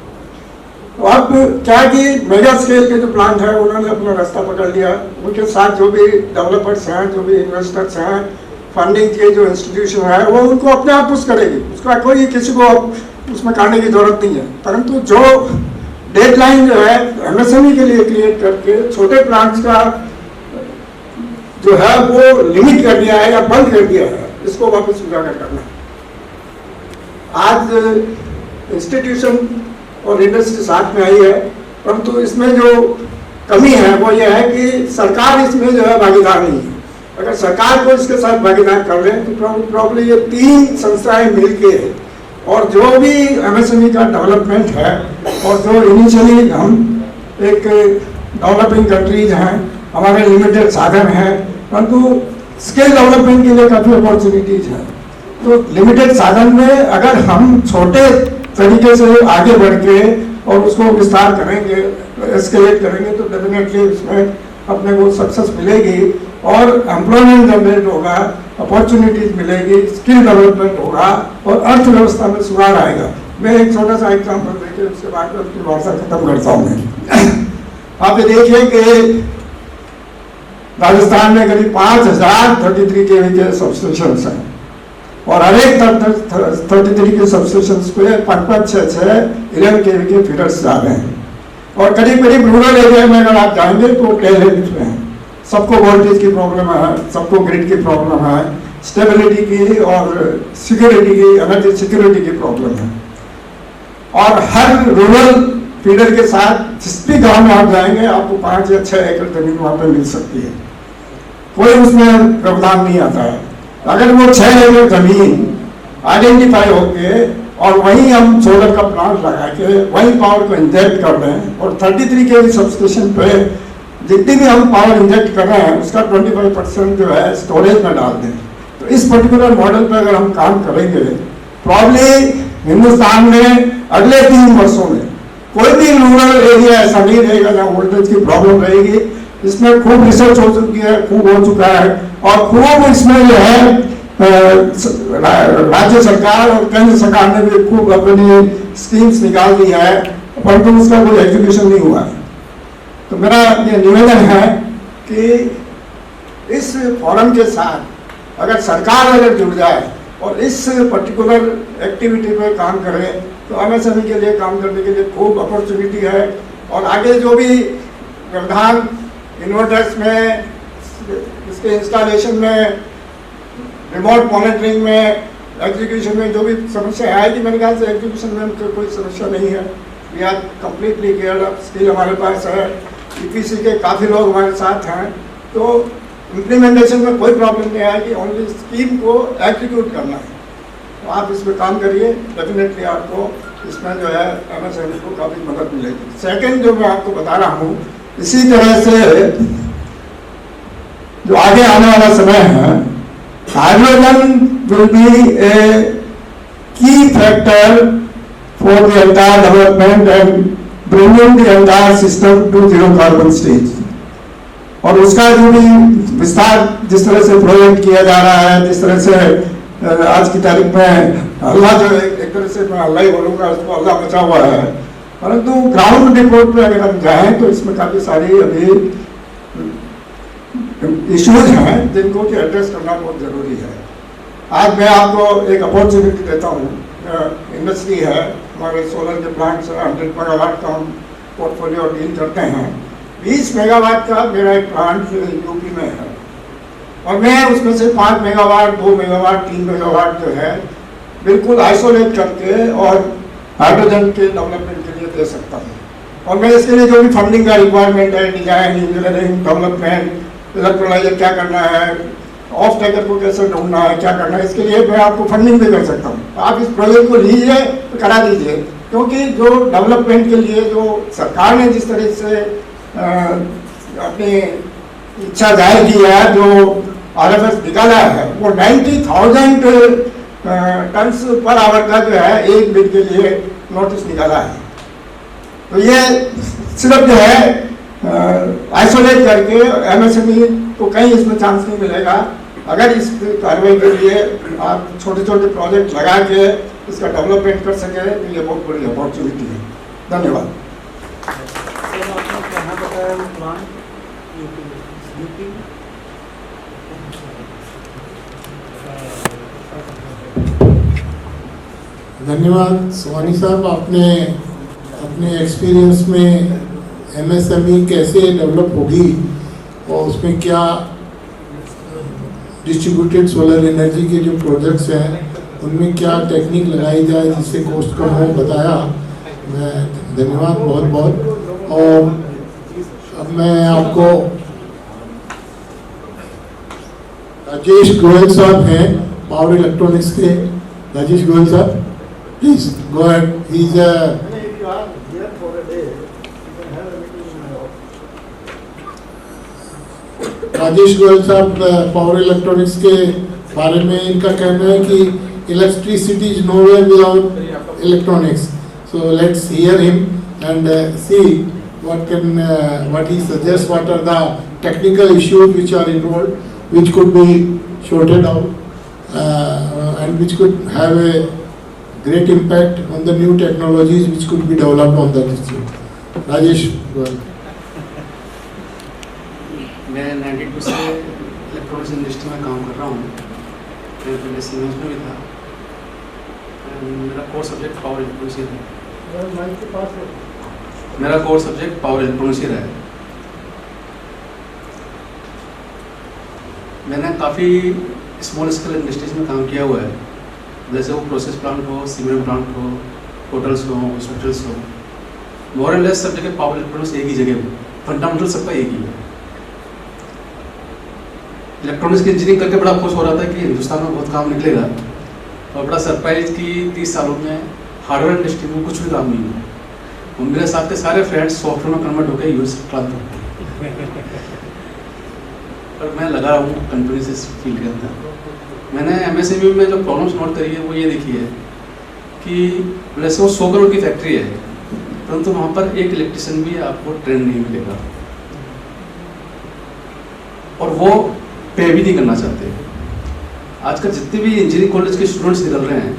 तो अब क्या कि मेगा स्केल के जो प्लांट है उन्होंने अपना रास्ता पकड़ लिया, उनके साथ जो भी डेवलपर्स हैं, जो भी इन्वेस्टर्स हैं, फंडिंग के जो इंस्टीट्यूशन है वो उनको अपने आप पुश करेगी, उसका कोई किसी को उसमें करने की जरूरत नहीं है। परंतु जो डेडलाइन जो है MSME के लिए क्रिएट करके छोटे प्लांट्स का जो है वो लिमिट कर दिया है या बंद कर दिया है, इसको वापस उजागर करना है। आज इंस्टीट्यूशन और इंडस्ट्री साथ में आई है, परंतु इसमें जो कमी है वो ये है कि सरकार इसमें जो है भागीदार नहीं है। अगर सरकार को इसके साथ भागीदार कर रहे हैं तो प्रॉब्ली ये 3 संस्थाएं मिलके और जो भी MSME का डेवलपमेंट है, और जो इनिशियली हम एक डेवलपिंग कंट्रीज हैं, हमारे लिमिटेड साधन हैं, परंतु स्किल डेवलपमेंट के लिए काफ़ी अपॉर्चुनिटीज हैं। तो लिमिटेड साधन में अगर हम छोटे तरीके से आगे बढ़ के और उसको विस्तार करेंगे, एस्केलेट करेंगे, तो डेफिनेटली उसमें अपने को सक्सेस मिलेगी और एम्प्लॉयमेंट जनरेट होगा, अपॉर्चुनिटीज मिलेगी, स्किल डेवलपमेंट होगा और अर्थव्यवस्था में सुधार आएगा। मैं एक छोटा सा एग्जाम्पल देके उसके बाद अपनी वार्ता खत्म करता हूँ। मैं आप ये देखिए कि राजस्थान में करीब 5000 33 kV के सबस्टेशंस हैं, और हर एक 33 के सबस्टेशंस पे 5-6 11 kV के फीडर्स जा रहे हैं, और करीब रूरल एरिया में अगर आप जाएंगे तो टेल एंड में है। सबको वोल्टेज की प्रॉब्लम है, सबको ग्रिड की प्रॉब्लम है, स्टेबिलिटी की और सिक्योरिटी की, एनर्जी सिक्योरिटी की प्रॉब्लम है। और हर रूरल फीडर के साथ जिस भी गाँव में आप जाएंगे आपको 5 या 6 एकड़ जमीन वहाँ पर मिल सकती है। कोई उसमें प्रावधान नहीं आता है। अगर वो 6 एकड़ जमीन आइडेंटिफाई होके और वहीं हम सोलर का प्लांट लगा के वहीं पावर को इंजेक्ट कर रहे हैं और 33 के सबस्टेशन पे जितनी भी हम पावर इंजेक्ट कर रहे हैं उसका 25% जो है स्टोरेज में डाल दें, तो इस पर्टिकुलर मॉडल पे अगर हम काम करेंगे प्रॉब्ली हिंदुस्तान में अगले 3 वर्षों में कोई भी रूरल एरिया ऐसा नहीं रहेगा जहाँ वोल्टेज की प्रॉब्लम रहेगी। इसमें खूब रिसर्च हो चुकी है, खूब हो चुका है और खूब इसमें जो है राज्य सरकार और केंद्र सरकार ने भी खूब अपनी स्कीम्स निकाल दी है, परंतु उसका कोई एग्जीक्यूशन नहीं हुआ है। तो मेरा ये निवेदन है कि इस फोरम के साथ अगर सरकार अगर जुड़ जाए और इस पर्टिकुलर एक्टिविटी पर काम करे तो एमएसएमई के लिए काम करने के लिए खूब अपॉर्चुनिटी है। और आगे जो भी व्यवधान इन्वर्टर्स में, इसके इंस्टॉलेशन में, रिमोट मॉनिटरिंग में, एग्जीक्यूशन में जो भी समस्या आएगी, मेरे ख्याल से एग्जीक्यूशन में कोई समस्या नहीं है। We are completely geared up, skill हमारे पास है, ईपीसी के काफ़ी लोग हमारे साथ हैं, तो इम्प्लीमेंटेशन में कोई प्रॉब्लम नहीं आएगी। ओनली स्कीम को एग्जीक्यूट करना है, तो आप इसमें काम करिए, डेफिनेटली आपको इसमें जो है एमएसएमई को काफ़ी मदद मिलेगी। सेकंड जो मैं आपको बता रहा हूँ, इसी तरह से जो आगे आने वाला समय है, hydrogen will be a key factor for the entire development and bringing the entire system to zero carbon stage. और उसका जो भी विस्तार जिस तरह से प्रोजेक्ट किया जा रहा है, जिस तरह से आज की तारीख में अल्लाह जो एक तरह से मैं अल्लाह ही बोलूँगा, उसको अल्लाह बचा हुआ है, परंतु ग्राउंड रिपोर्ट पे अगर हम जाएं तो इसमें काफ़ी सारी अभी इश्यूज हैं जिनको कि एड्रेस करना बहुत ज़रूरी है। आज मैं आपको एक अपॉर्चुनिटी देता हूँ, इंडस्ट्री है, हमारे सोलर के प्लांट्स 100 मेगावाट का हम पोर्टफोलियो डील करते हैं। 20 मेगावाट का मेरा एक प्लांट यूपी में है और मैं उसमें से 5 मेगावाट, 2 मेगावाट, 3 मेगावाट जो है बिल्कुल आइसोलेट करके और हाइड्रोजन के डेवलपमेंट के लिए दे सकता हूँ। और मैं इसके लिए जो भी फंडिंग का रिक्वायरमेंट है, डिजाइन, इंजीनियरिंग, डेवलपमेंट, इलेक्ट्रोलाइजर क्या करना है, ऑफ टेकर को कैसे ढूंढना है, क्या करना है, इसके लिए मैं आपको फंडिंग भी कर सकता हूँ। आप इस प्रोजेक्ट को लीजिए तो करा दीजिए, क्योंकि जो डेवलपमेंट के लिए जो सरकार ने जिस तरह से अपनी इच्छा जाहिर की है, जो RFS निकाला है, वो 90,000 टन्स पर आवर का जो है एक बिड के लिए नोटिस निकाला है। तो ये सिर्फ जो है आइसोलेट करके एमएसएमई को कहीं इसमें चांस नहीं मिलेगा। अगर इस कार्रवाई के लिए आप छोटे छोटे प्रोजेक्ट लगा के इसका डेवलपमेंट कर सके तो ये बहुत बड़ी अपॉर्चुनिटी है। धन्यवाद। धन्यवाद सोहानी साहब, आपने अपने एक्सपीरियंस में एमएसएमई कैसे डेवलप होगी और उसमें क्या डिस्ट्रीब्यूटेड सोलर एनर्जी के जो प्रोजेक्ट्स हैं उनमें क्या टेक्निक लगाई जाए जिससे कॉस्ट कम हो, बताया। मैं धन्यवाद बहुत बहुत। और अब मैं आपको राजेश गोयल साहब हैं पावर इलेक्ट्रॉनिक्स के। राजेश गोयल साहब, please go ahead. He is Rajesh Goyal साहब पावर इलेक्ट्रॉनिक्स के बारे में इनका कहना है कि electricity is nowhere without electronics. So let's hear him and see what he suggests, what are the technical issues which are involved, which could be sorted out and which could have a great impact on the new technologies which could be developed on that issue. Rajesh, go ahead. मैं 92 से electronics industry में काम कर रहा हूँ। मैं पहले siemens में भी था। मेरा कोर सब्जेक्ट पावर इलेक्ट्रॉनिक्स ही है। मेरा कोर सब्जेक्ट पावर इलेक्ट्रॉनिक्स ही रहा है। मैंने काफ़ी स्मॉल स्केल इंडस्ट्रीज में काम किया हुआ है, जैसे वो प्रोसेस प्लांट हो, सीमेंट प्लांट हो, होटल्स हो, हॉस्पिटल्स हो। मोर एंड लेस सब जगह पावर इलेक्ट्रॉनिक्स एक ही जगह हो, फंडामेंटल सबका एक ही है। इलेक्ट्रॉनिक्स की इंजीनियरिंग करके बड़ा खुश हो रहा था कि हिंदुस्तान में बहुत काम निकलेगा, और बड़ा सरप्राइज कि 30 सालों में हार्डवेयर इंडस्ट्री में कुछ भी काम नहीं हुआ। और मेरे साथ के सारे फ्रेंड्स सॉफ्टवेयर में कन्वर्ट होकर यूएस ट्रांसफर हो गए। और मैं लगा हूँ कंपनी से इस फील्ड के अंदर। मैंने MSME में जो प्रॉब्लम्स नोट करी है वो ये देखी है कि वैसे वो 100 करोड़ की फैक्ट्री है, परंतु वहाँ पर एक इलेक्ट्रिशियन भी आपको ट्रेन नहीं मिलेगा, और वो पे भी नहीं करना चाहते। आजकल जितने भी इंजीनियरिंग कॉलेज के स्टूडेंट्स निकल रहे हैं,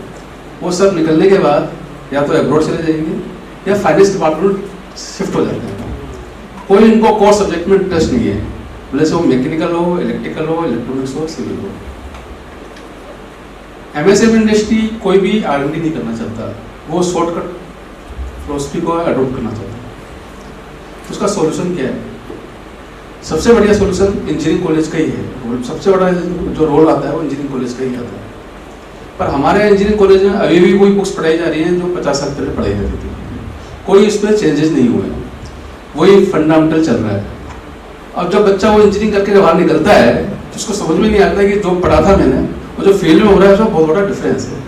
वो सब निकलने के बाद या तो एब्रॉड चले जाएंगे या फाइनेंस डिपार्टमेंट शिफ्ट हो जाते हैं। कोई इनको कोर सब्जेक्ट में इंटरेस्ट नहीं है, भले से वो मैकेनिकल हो, इलेक्ट्रिकल हो, इलेक्ट्रॉनिक्स हो, सिविल हो। MSME इंडस्ट्री कोई भी R&D नहीं करना चाहता, वो शॉर्टकट फिलोसफी को अडोप्ट करना चाहता है। उसका सॉल्यूशन क्या है? सबसे बढ़िया सॉल्यूशन इंजीनियरिंग कॉलेज का ही है, और सबसे बड़ा जो रोल आता है वो इंजीनियरिंग कॉलेज का ही आता है। पर हमारे इंजीनियरिंग कॉलेज में अभी भी वही बुक्स पढ़ाई जा रही हैं जो 50 साल पहले पढ़ाई जाती थी, कोई इस पर चेंजेस नहीं हुए, वही फंडामेंटल चल रहा है। अब जब बच्चा वो इंजीनियरिंग करके बाहर निकलता है तो उसको समझ में नहीं आता कि जो पढ़ा था मैंने वो जो फील्ड में हो रहा है उसमें बहुत बड़ा डिफरेंस है।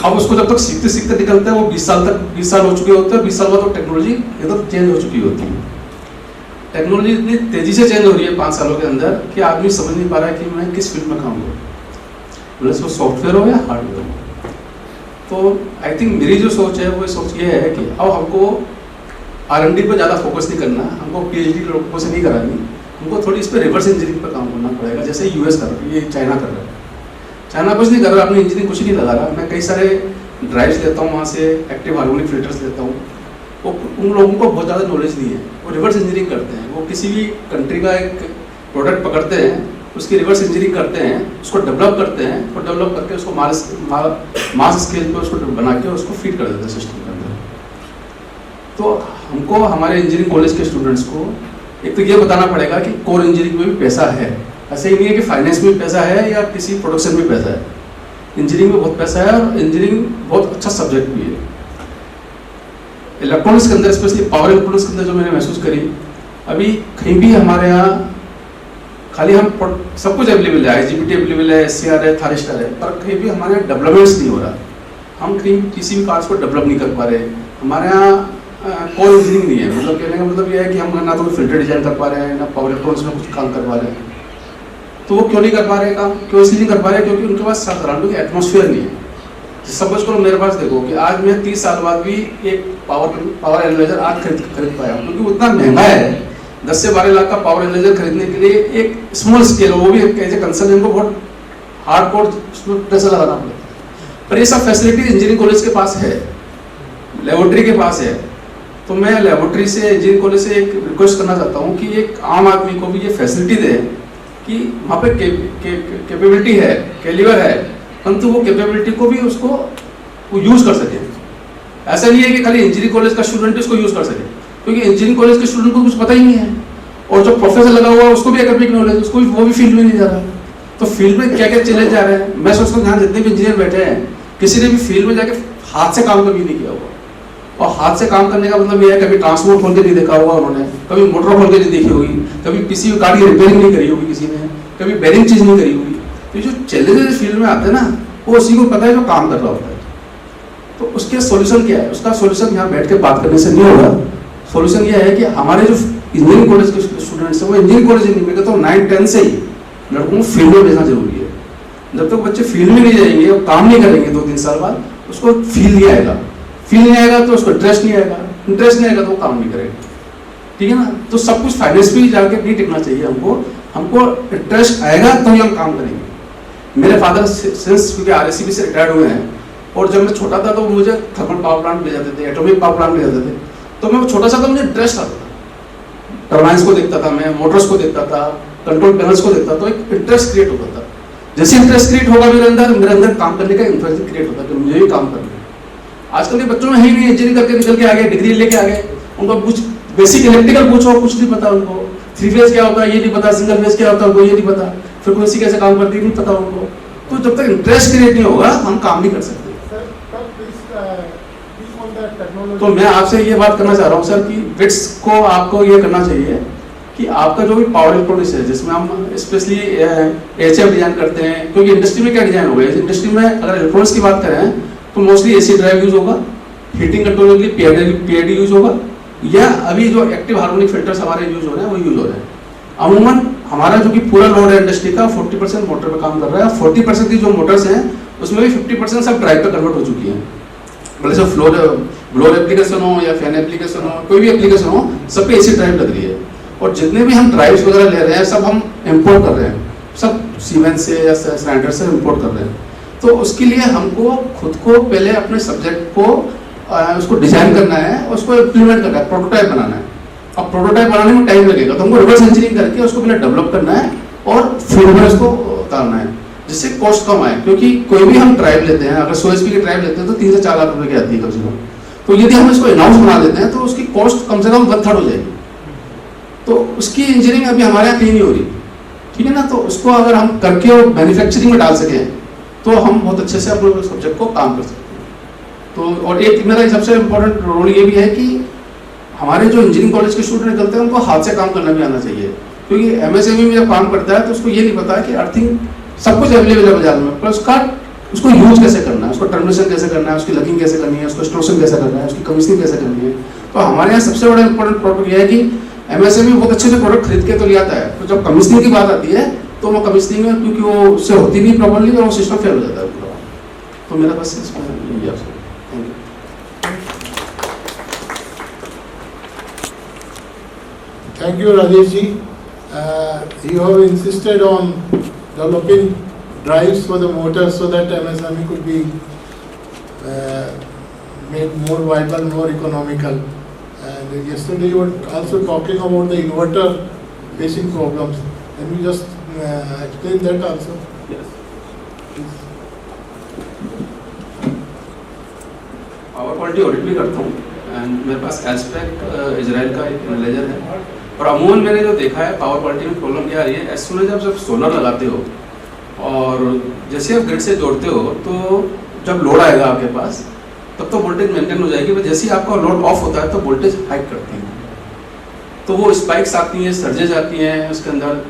अब उसको जब तक सीखते सीखते निकलता है, वो 20 साल हो चुके होते हैं, 20 साल बाद तो टेक्नोलॉजी एकदम चेंज हो चुकी होती है। टेक्नोलॉजी इतनी तेजी से चेंज हो रही है 5 सालों के अंदर कि आदमी समझ नहीं पा रहा है कि मैं किस फील्ड में काम करूँ, बोले वो सॉफ्टवेयर हो या हार्डवेयर हो। तो आई थिंक मेरी जो सोच है वो सोच ये है कि अब हमको R&D पर ज़्यादा फोकस नहीं करना, हमको PhD लोगों से नहीं करानी, हमको थोड़ी इस पर रिवर्स इंजीनियरिंग पर काम करना पड़ेगा, जैसे US कर रहा है, ये चाइना कर रहा है। चाइना कुछ नहीं कर रहा, अपनी इंजीनियरिंग कुछ नहीं लगा रहा। मैं कई सारे ड्राइव्स लेता हूँ वहाँ से, एक्टिव हार्मोनिक फिल्टर्स लेता हूँ, वो उन लोगों को बहुत ज़्यादा नॉलेज नहीं है, वो रिवर्स इंजीनियरिंग करते हैं। वो किसी भी कंट्री का एक प्रोडक्ट पकड़ते हैं, उसकी रिवर्स इंजीनियरिंग करते हैं, उसको डेवलप करते हैं, और डेवलप करके उसको मास स्केल पे उसको बना के उसको फीड कर देते हैं सिस्टम के अंदर। तो हमको हमारे इंजीनियरिंग कॉलेज के स्टूडेंट्स को एक तो ये बताना पड़ेगा कि कोर इंजीनियरिंग में भी पैसा है। ऐसा ही नहीं है कि फाइनेंस में भी पैसा है या किसी प्रोडक्शन में पैसा है, इंजीनियरिंग में बहुत पैसा है, और इंजीनियरिंग बहुत अच्छा सब्जेक्ट भी है। इलेक्ट्रॉनिक्स के अंदर, स्पेशली पावर इलेक्ट्रॉनिक्स के अंदर जो मैंने महसूस करी, अभी कहीं भी हमारे यहाँ खाली हम सब कुछ अवेलेबल है, IGBT अवेलेबल है, SCR है, थारिस्टर है, पर कहीं भी हमारे यहाँ डेवलपमेंट्स नहीं हो रहा। हम कहीं किसी भी कार्ड्स को डेवलप नहीं कर पा रहे। हमारे यहाँ कोर इंजीनियरिंग नहीं है, मतलब कहने का मतलब ये है कि हम ना तो फिल्टर डिजाइन कर पा रहे हैं, ना पावर इलेक्ट्रॉनिक्स में कुछ काम कर पा रहे हैं। तो वो क्यों नहीं कर पा रहे काम? क्यों इसलिए नहीं कर पा रहे? क्योंकि उनके पास सराउंडिंग एटमॉस्फेयर नहीं है। सपोज करो मेरे पास देखो कि आज मैं 30 साल बाद भी एक पावर एनालाइजर आज खरीद पाया हूँ, क्योंकि उतना महंगा है। 10 से 12 लाख का पावर एनालाइजर खरीदने के लिए एक स्मॉल स्केल, वो भी एज ए कंसर्न को बहुत हार्ड कोड उसमें पैसा लगाना पड़ता है। पर ये सब फैसिलिटी इंजीनियरिंग कॉलेज के पास है, लेबोरेटरी के पास है। तो मैं लेबोरेटरी से, इंजीनियरिंग कॉलेज से एक रिक्वेस्ट करना चाहता हूँ कि एक आम आदमी को भी ये फैसिलिटी दे कि वहाँ पे कैपेबिलिटी है, कैलिबर है, परंतु वो कैपेबिलिटी को भी उसको वो यूज़ कर सके। ऐसा नहीं है कि खाली इंजीनियरिंग कॉलेज का स्टूडेंट इसको यूज़ कर सके, क्योंकि इंजीनियरिंग कॉलेज के स्टूडेंट को कुछ पता ही नहीं है, और जो प्रोफेसर लगा हुआ है उसको भी एकेडमिक नॉलेज, उसको भी वो भी फील्ड में नहीं जा रहा। तो फील्ड में क्या क्या चैलेंज आ रहे हैं, मैं सोचता हूँ यहाँ जितने भी इंजीनियर बैठे हैं, किसी ने भी फील्ड में जाके हाथ से काम कभी नहीं किया हुआ। और हाथ से काम करने का मतलब ये है, कभी ट्रांसपोर्ट खोल के नहीं देखा होगा उन्होंने, कभी मोटर खोल के नहीं देखी होगी, कभी किसी कार की रिपेयरिंग नहीं करी होगी किसी ने, कभी बेरिंग चीज नहीं करी होगी। तो जो चैलेंजेस फील्ड में आते हैं ना, वो उसी को पता है जो काम कर रहा होता है। तो उसके सॉल्यूशन क्या है? उसका सॉल्यूशन यहाँ बैठ के बात करने से नहीं होगा। सॉल्यूशन ये है कि हमारे जो इंजीनियरिंग कॉलेज के स्टूडेंट्स हैं, वो इंजीनियरिंग कॉलेज नहीं, मैं तो 9-10 से ही लड़कों को फील्ड में भेजना जरूरी है। जब तक बच्चे फील्ड में नहीं जाएंगे और काम नहीं करेंगे 2-3 साल बाद, उसको फील नहीं आएगा। फील नहीं आएगा तो उसको इंटरेस्ट नहीं आएगा, इंटरेस्ट नहीं आएगा तो वो काम नहीं करेगा। ठीक है ना? तो सब कुछ फाइनेंस पे जाके नहीं टिकना चाहिए हमको इंटरेस्ट आएगा तो ही हम काम करेंगे। मेरे फादर सिंस क्योंकि RSCB से रिटायर्ड हुए हैं, और जब मैं छोटा था तो मुझे थर्मल पावर प्लांट ले जाते थे, एटॉमिक पावर प्लांट ले जाते थे। तो मैं छोटा सा था, मुझे इंटरेस्ट आता था, टर्बाइंस को देखता था मैं, मोटर्स को देखता था, कंट्रोल पैनल्स को देखता था, तो एक इंटरेस्ट क्रिएट होता था। जैसे इंटरेस्ट क्रिएट होगा मेरे अंदर काम करने का इंटरेस्ट क्रिएट होता है कि मुझे भी काम करना है। आजकल के बच्चों में है ही नहीं, इंजीनियरिंग करके निकल के आ गए, डिग्री लेके आ गए, उनको कुछ बेसिक इलेक्ट्रिकल पूछो कुछ नहीं पता उनको, 3 फेज क्या होता है ये नहीं पता, सिंगल फेज क्या होता है उनको ये नहीं पता, फिर कोई कैसे काम करती है नहीं पता उनको। तो जब तक इंटरेस्ट क्रिएट नहीं होगा हम काम नहीं कर सकते। तो मैं आपसे ये बात करना चाह रहा हूँ सर कि बिट्स को आपको ये करना चाहिए कि आपका जो भी पावर इलेक्ट्रॉनिक्स है, जिसमें हम स्पेशली एचएफ डिजाइन करते हैं, क्योंकि इंडस्ट्री में क्या डिजाइन हो गया, इंडस्ट्री में अगर इलेक्ट्रॉनिक्स की बात करें तो मोस्टली एसी ड्राइव यूज होगा, हीटिंग कंट्रोल के लिए पीआईडी यूज होगा, या अभी जो एक्टिव हार्मोनिक फिल्टर्स हमारे यूज हो रहे हैं वो यूज हो रहे हैं। अमूमन हमारा जो कि पूरा लोड है इंडस्ट्री का 40% मोटर पे काम कर रहा है, 40% की जो मोटर्स हैं उसमें भी 50% सब ड्राइव पे कन्वर्ट हो चुकी हैं। भले से ब्लोअर एप्लीकेशन हो या फैन एप्लीकेशन हो, कोई भी एप्लीकेशन हो, सब पे एसी ड्राइव लग रही है। और जितने भी हम ड्राइव्स वगैरह ले रहे हैं सब हम इम्पोर्ट कर रहे हैं, सब सीमेंस से या स्नाइडर से इम्पोर्ट कर रहे हैं। तो उसके लिए हमको खुद को पहले अपने सब्जेक्ट को उसको डिजाइन करना है, उसको इम्प्लीमेंट करना है, प्रोटोटाइप बनाना है। अब प्रोटोटाइप बनाने में टाइम लगेगा, तो हमको रिवर्स इंजीनियरिंग करके उसको पहले डेवलप करना है और फील्ड में उसको उतारना है, जिससे कॉस्ट कम आए। क्योंकि कोई भी हम ड्राइव लेते हैं, अगर 100 HP की ड्राइव लेते हैं तो 3 से 4 लाख रुपए की आती है कम से कम। तो यदि हम इसको इनहाउस बना लेते हैं तो उसकी कॉस्ट कम से कम 1/3 हो जाएगी। तो उसकी इंजीनियरिंग अभी हमारे यहाँ कहीं नहीं हो रही, ठीक है ना। तो उसको अगर हम करके और मैन्युफैक्चरिंग में डाल सकें तो हम बहुत अच्छे से अपने सब्जेक्ट को काम कर सकते हैं। तो और एक मेरा सबसे इम्पोर्टेंट रोल ये भी है कि हमारे जो इंजीनियरिंग कॉलेज के स्टूडेंट निकलते हैं उनको हाथ से काम करना भी आना चाहिए। क्योंकि एमएसएमई में जब काम करता है तो उसको ये नहीं पता कि अर्थिंग सब कुछ अवेलेबल है बाजार में, पर उसको यूज कैसे करना है, उसको टर्मिनेशन कैसे करना है, उसकी लगिंग कैसे करनी है, उसको स्टोरेशन कैसे करना है, उसकी कमीशनिंग कैसे करनी है। तो हमारे यहाँ सबसे बड़ा इंपॉर्टेंट टॉपिक यह है कि एमएसएमई बहुत अच्छे से प्रोडक्ट खरीद के तो ले आता है, तो जब कमीशनिंग की बात आती है तो वो कमीशनिंग में क्योंकि वो उससे होती नहीं प्रॉपर्ली और वो सिस्टम फेल हो जाता है पूरा। तो मेरा बस इसमें यही आपसे Thank you, Rajesh ji. You have insisted on developing drives for the motors so that MSME could be made more viable, more economical. And yesterday you were also talking about the inverter facing problems. Can you just explain that also? Yes. Power quality audit भी करता हूँ and मेरे पास aspect Israel का एक manager है। और अमूमन मैंने जो देखा है पावर क्वालिटी में प्रॉब्लम क्या आ रही है, एज सुन एज जब सोलर लगाते हो और जैसे आप ग्रिड से जोड़ते हो तो जब लोड आएगा आपके पास तब तो वोल्टेज मेंटेन हो जाएगी, पर जैसे ही आपका लोड ऑफ होता है तो वोल्टेज हाइक करती है, तो वो स्पाइक्स आती हैं, सर्जेज आती हैं उसके अंदर।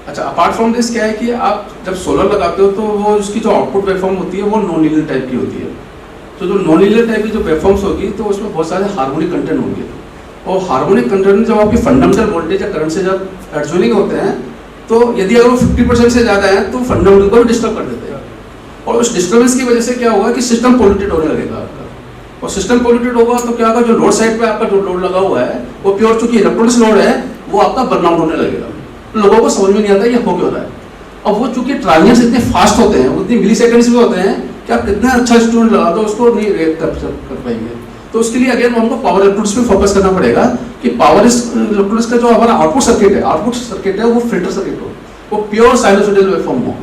अच्छा, अपार्ट फ्रॉम दिस क्या है कि आप जब सोलर लगाते हो तो वो उसकी जो आउटपुट वेवफॉर्म होती है वो नॉन लीनियर टाइप की होती है। तो जो नॉन लीनियर टाइप की जो वेवफॉर्म्स होगी तो उसमें बहुत सारे हार्मोनिक कंटेंट होंगे, और हार्मोनिक कंटेंट जब आपकी फंडामेंटल वोल्टेज या करंट से जब एडजॉइनिंग होते हैं तो यदि अगर वो 50% से ज़्यादा है तो फंडामेंटल को भी डिस्टर्ब कर देते हैं, और उस डिस्टर्बेंस की वजह से क्या होगा कि सिस्टम पोल्यूटेड होने लगेगा आपका। और सिस्टम पोल्यूटेड होगा तो क्या होगा, जो लोड साइड पे आपका जो लोड लगा हुआ है वो प्योर चूंकि इलेक्ट्रॉनिक्स लोड है वो आपका बर्नआउट होने लगेगा। लोगों को समझ में नहीं आता ये हो क्यों रहा है। और वो चूंकि ट्रांजिएंट्स इतने फास्ट होते हैं, उतनी मिली सेकेंड्स में होते हैं कि आप कितना अच्छा स्टूडेंट लगा दो उसको नहीं रिएक्ट कर पाएंगे। तो उसके लिए अगेन हमको पावर इलेक्ट्रॉनिक्स पे फोकस करना पड़ेगा कि पावर इलेक्ट्रॉनिक्स का जो हमारा आउटपुट सर्किट है वो फिल्टर सर्किट हो, वो प्योर साइनोसॉइडल वेवफॉर्म हो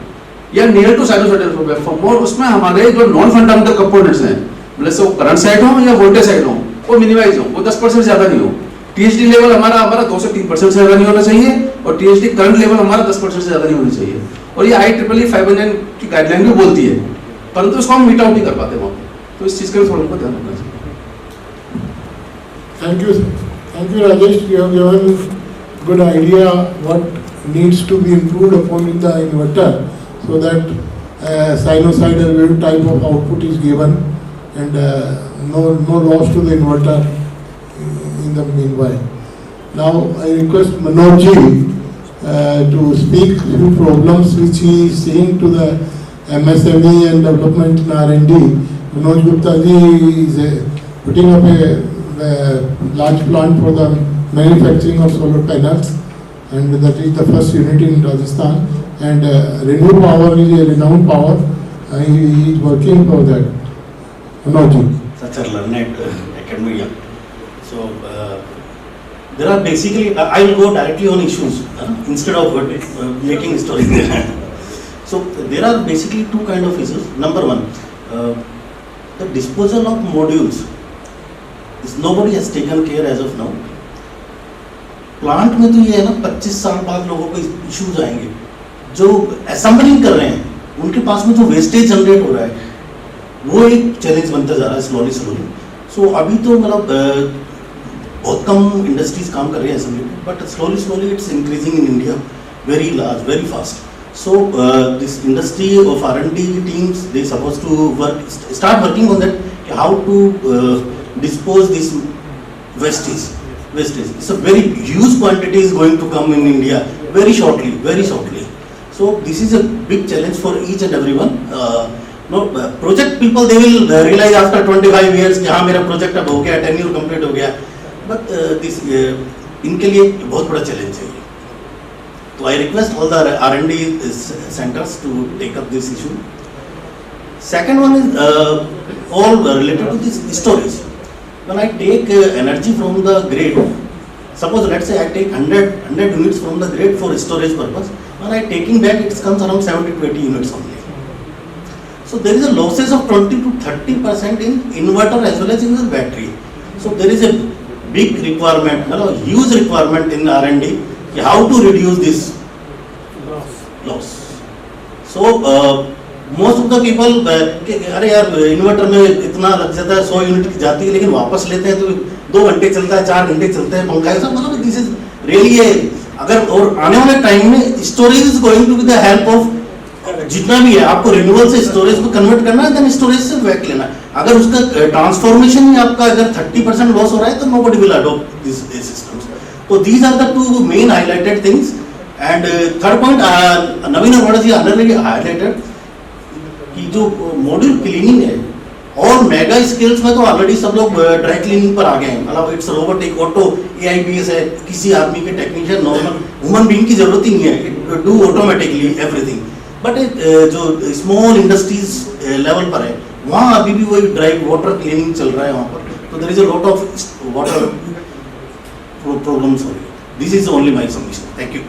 या नियर टू साइनोसॉइडल वेवफॉर्म हो, और उसमें हमारे जो नॉन फंडामेंटल कंपोनेंट्स हैं, मतलब से वो करंट साइड हो या वोल्टेज साइड हो, वो मिनिमाइज हो, वो 10% से ज्यादा नहीं हो। टीएचडी लेवल हमारा 2 से 3% से ज्यादा नहीं होना चाहिए, और टीएचडी करंट लेवल हमारा 10% से ज्यादा नहीं होना चाहिए। और ये IEEE 509 की गाइडलाइन भी बोलती है, परंतु इसको हम मीट आउट नहीं कर पाते वहाँ पे, तो इस चीज़ का भी थोड़ा हमको ध्यान रखना चाहिए। Thank you, Rajesh. You have given good idea what needs to be improved upon in the inverter so that sinusoidal wave type of output is given and no loss to the inverter in the meanwhile. Now I request Manoj ji to speak few problems which he is seeing to the MSME and development in R&D. Manoj Gupta ji is putting up a large plant for the manufacturing of solar panels, and that is the first unit in Rajasthan, and Renew Power is a renowned power. He is working for that. Manoj ji. Such a learned academia. So there are basically I will go directly on issues instead of making stories. So there are basically two kind of issues. Number one, the disposal of modules. Nobody has taken care as of now. Plant में तो ये है ना 25 साल बाद लोगों को issues आएंगे, जो असेंबलिंग कर रहे हैं उनके पास में जो वेस्टेज जनरेट हो रहा है वो एक चैलेंज बनता जा रहा है स्लोली। सो अभी तो मतलब बहुत कम इंडस्ट्रीज काम कर रही है असेंबली में, but slowly it's increasing in India very large, very fast. So this industry of R&D teams, they supposed to start working on that, how to dispose this wastage. It's a very huge quantity is going to come in India very shortly. So this is a big challenge for each and everyone. Project people, they will realize after 25 years कि हाँ मेरा project अब हो गया, tenure complete हो गया, but this इनके लिए बहुत बड़ा challenge है. So I request all the R&D centers to take up this issue. Second one is all related to this storage. When I take energy from the grid, suppose let's say I take 100 units from the grid for storage purpose, when I taking back it comes around 70 to 80 units only. So there is a losses of 20 to 30% in inverter as well as in the battery. So there is a big requirement, huge requirement in R&D. How to reduce this loss? So most of the people अरे यार inverter में इतना लग जाता है, 100 unit की जाती है, लेकिन वापस लेते हैं तो 2 घंटे चलता है, 4 घंटे चलते हैं, पंखा सब, मतलब दिस इज रियली है. अगर और आने वाले टाइम में storage is going to be the help of जितना भी है, आपको रिन्यूएबल से स्टोरेज को कन्वर्ट करना है, देन स्टोरेज से बैक लेना है. अगर उसका ट्रांसफॉर्मेशन ही आपका अगर 30% लॉस हो रहा है तो nobody will adopt this systems. So these are the two main highlighted things. And third point, Naveen Arora ji already highlighted कि जो मॉड्यूल क्लीनिंग है और मेगा स्किल्स में तो ऑलरेडी सब लोग ड्राई क्लीनिंग पर आ गए हैं. मतलब इट्स रोबोटिक, ऑटो, AIBS है, किसी आदमी के टेक्नीशियन नॉर्मल ह्यूमन बीइंग की जरूरत ही नहीं है, it do automatically everything. But जो स्मॉल इंडस्ट्रीज लेवल पर है वहाँ अभी भी वही ड्राई वाटर क्लीनिंग चल रहा है वहाँ पर. तो there is a lot of water problems only. This is only my submission. Thank you.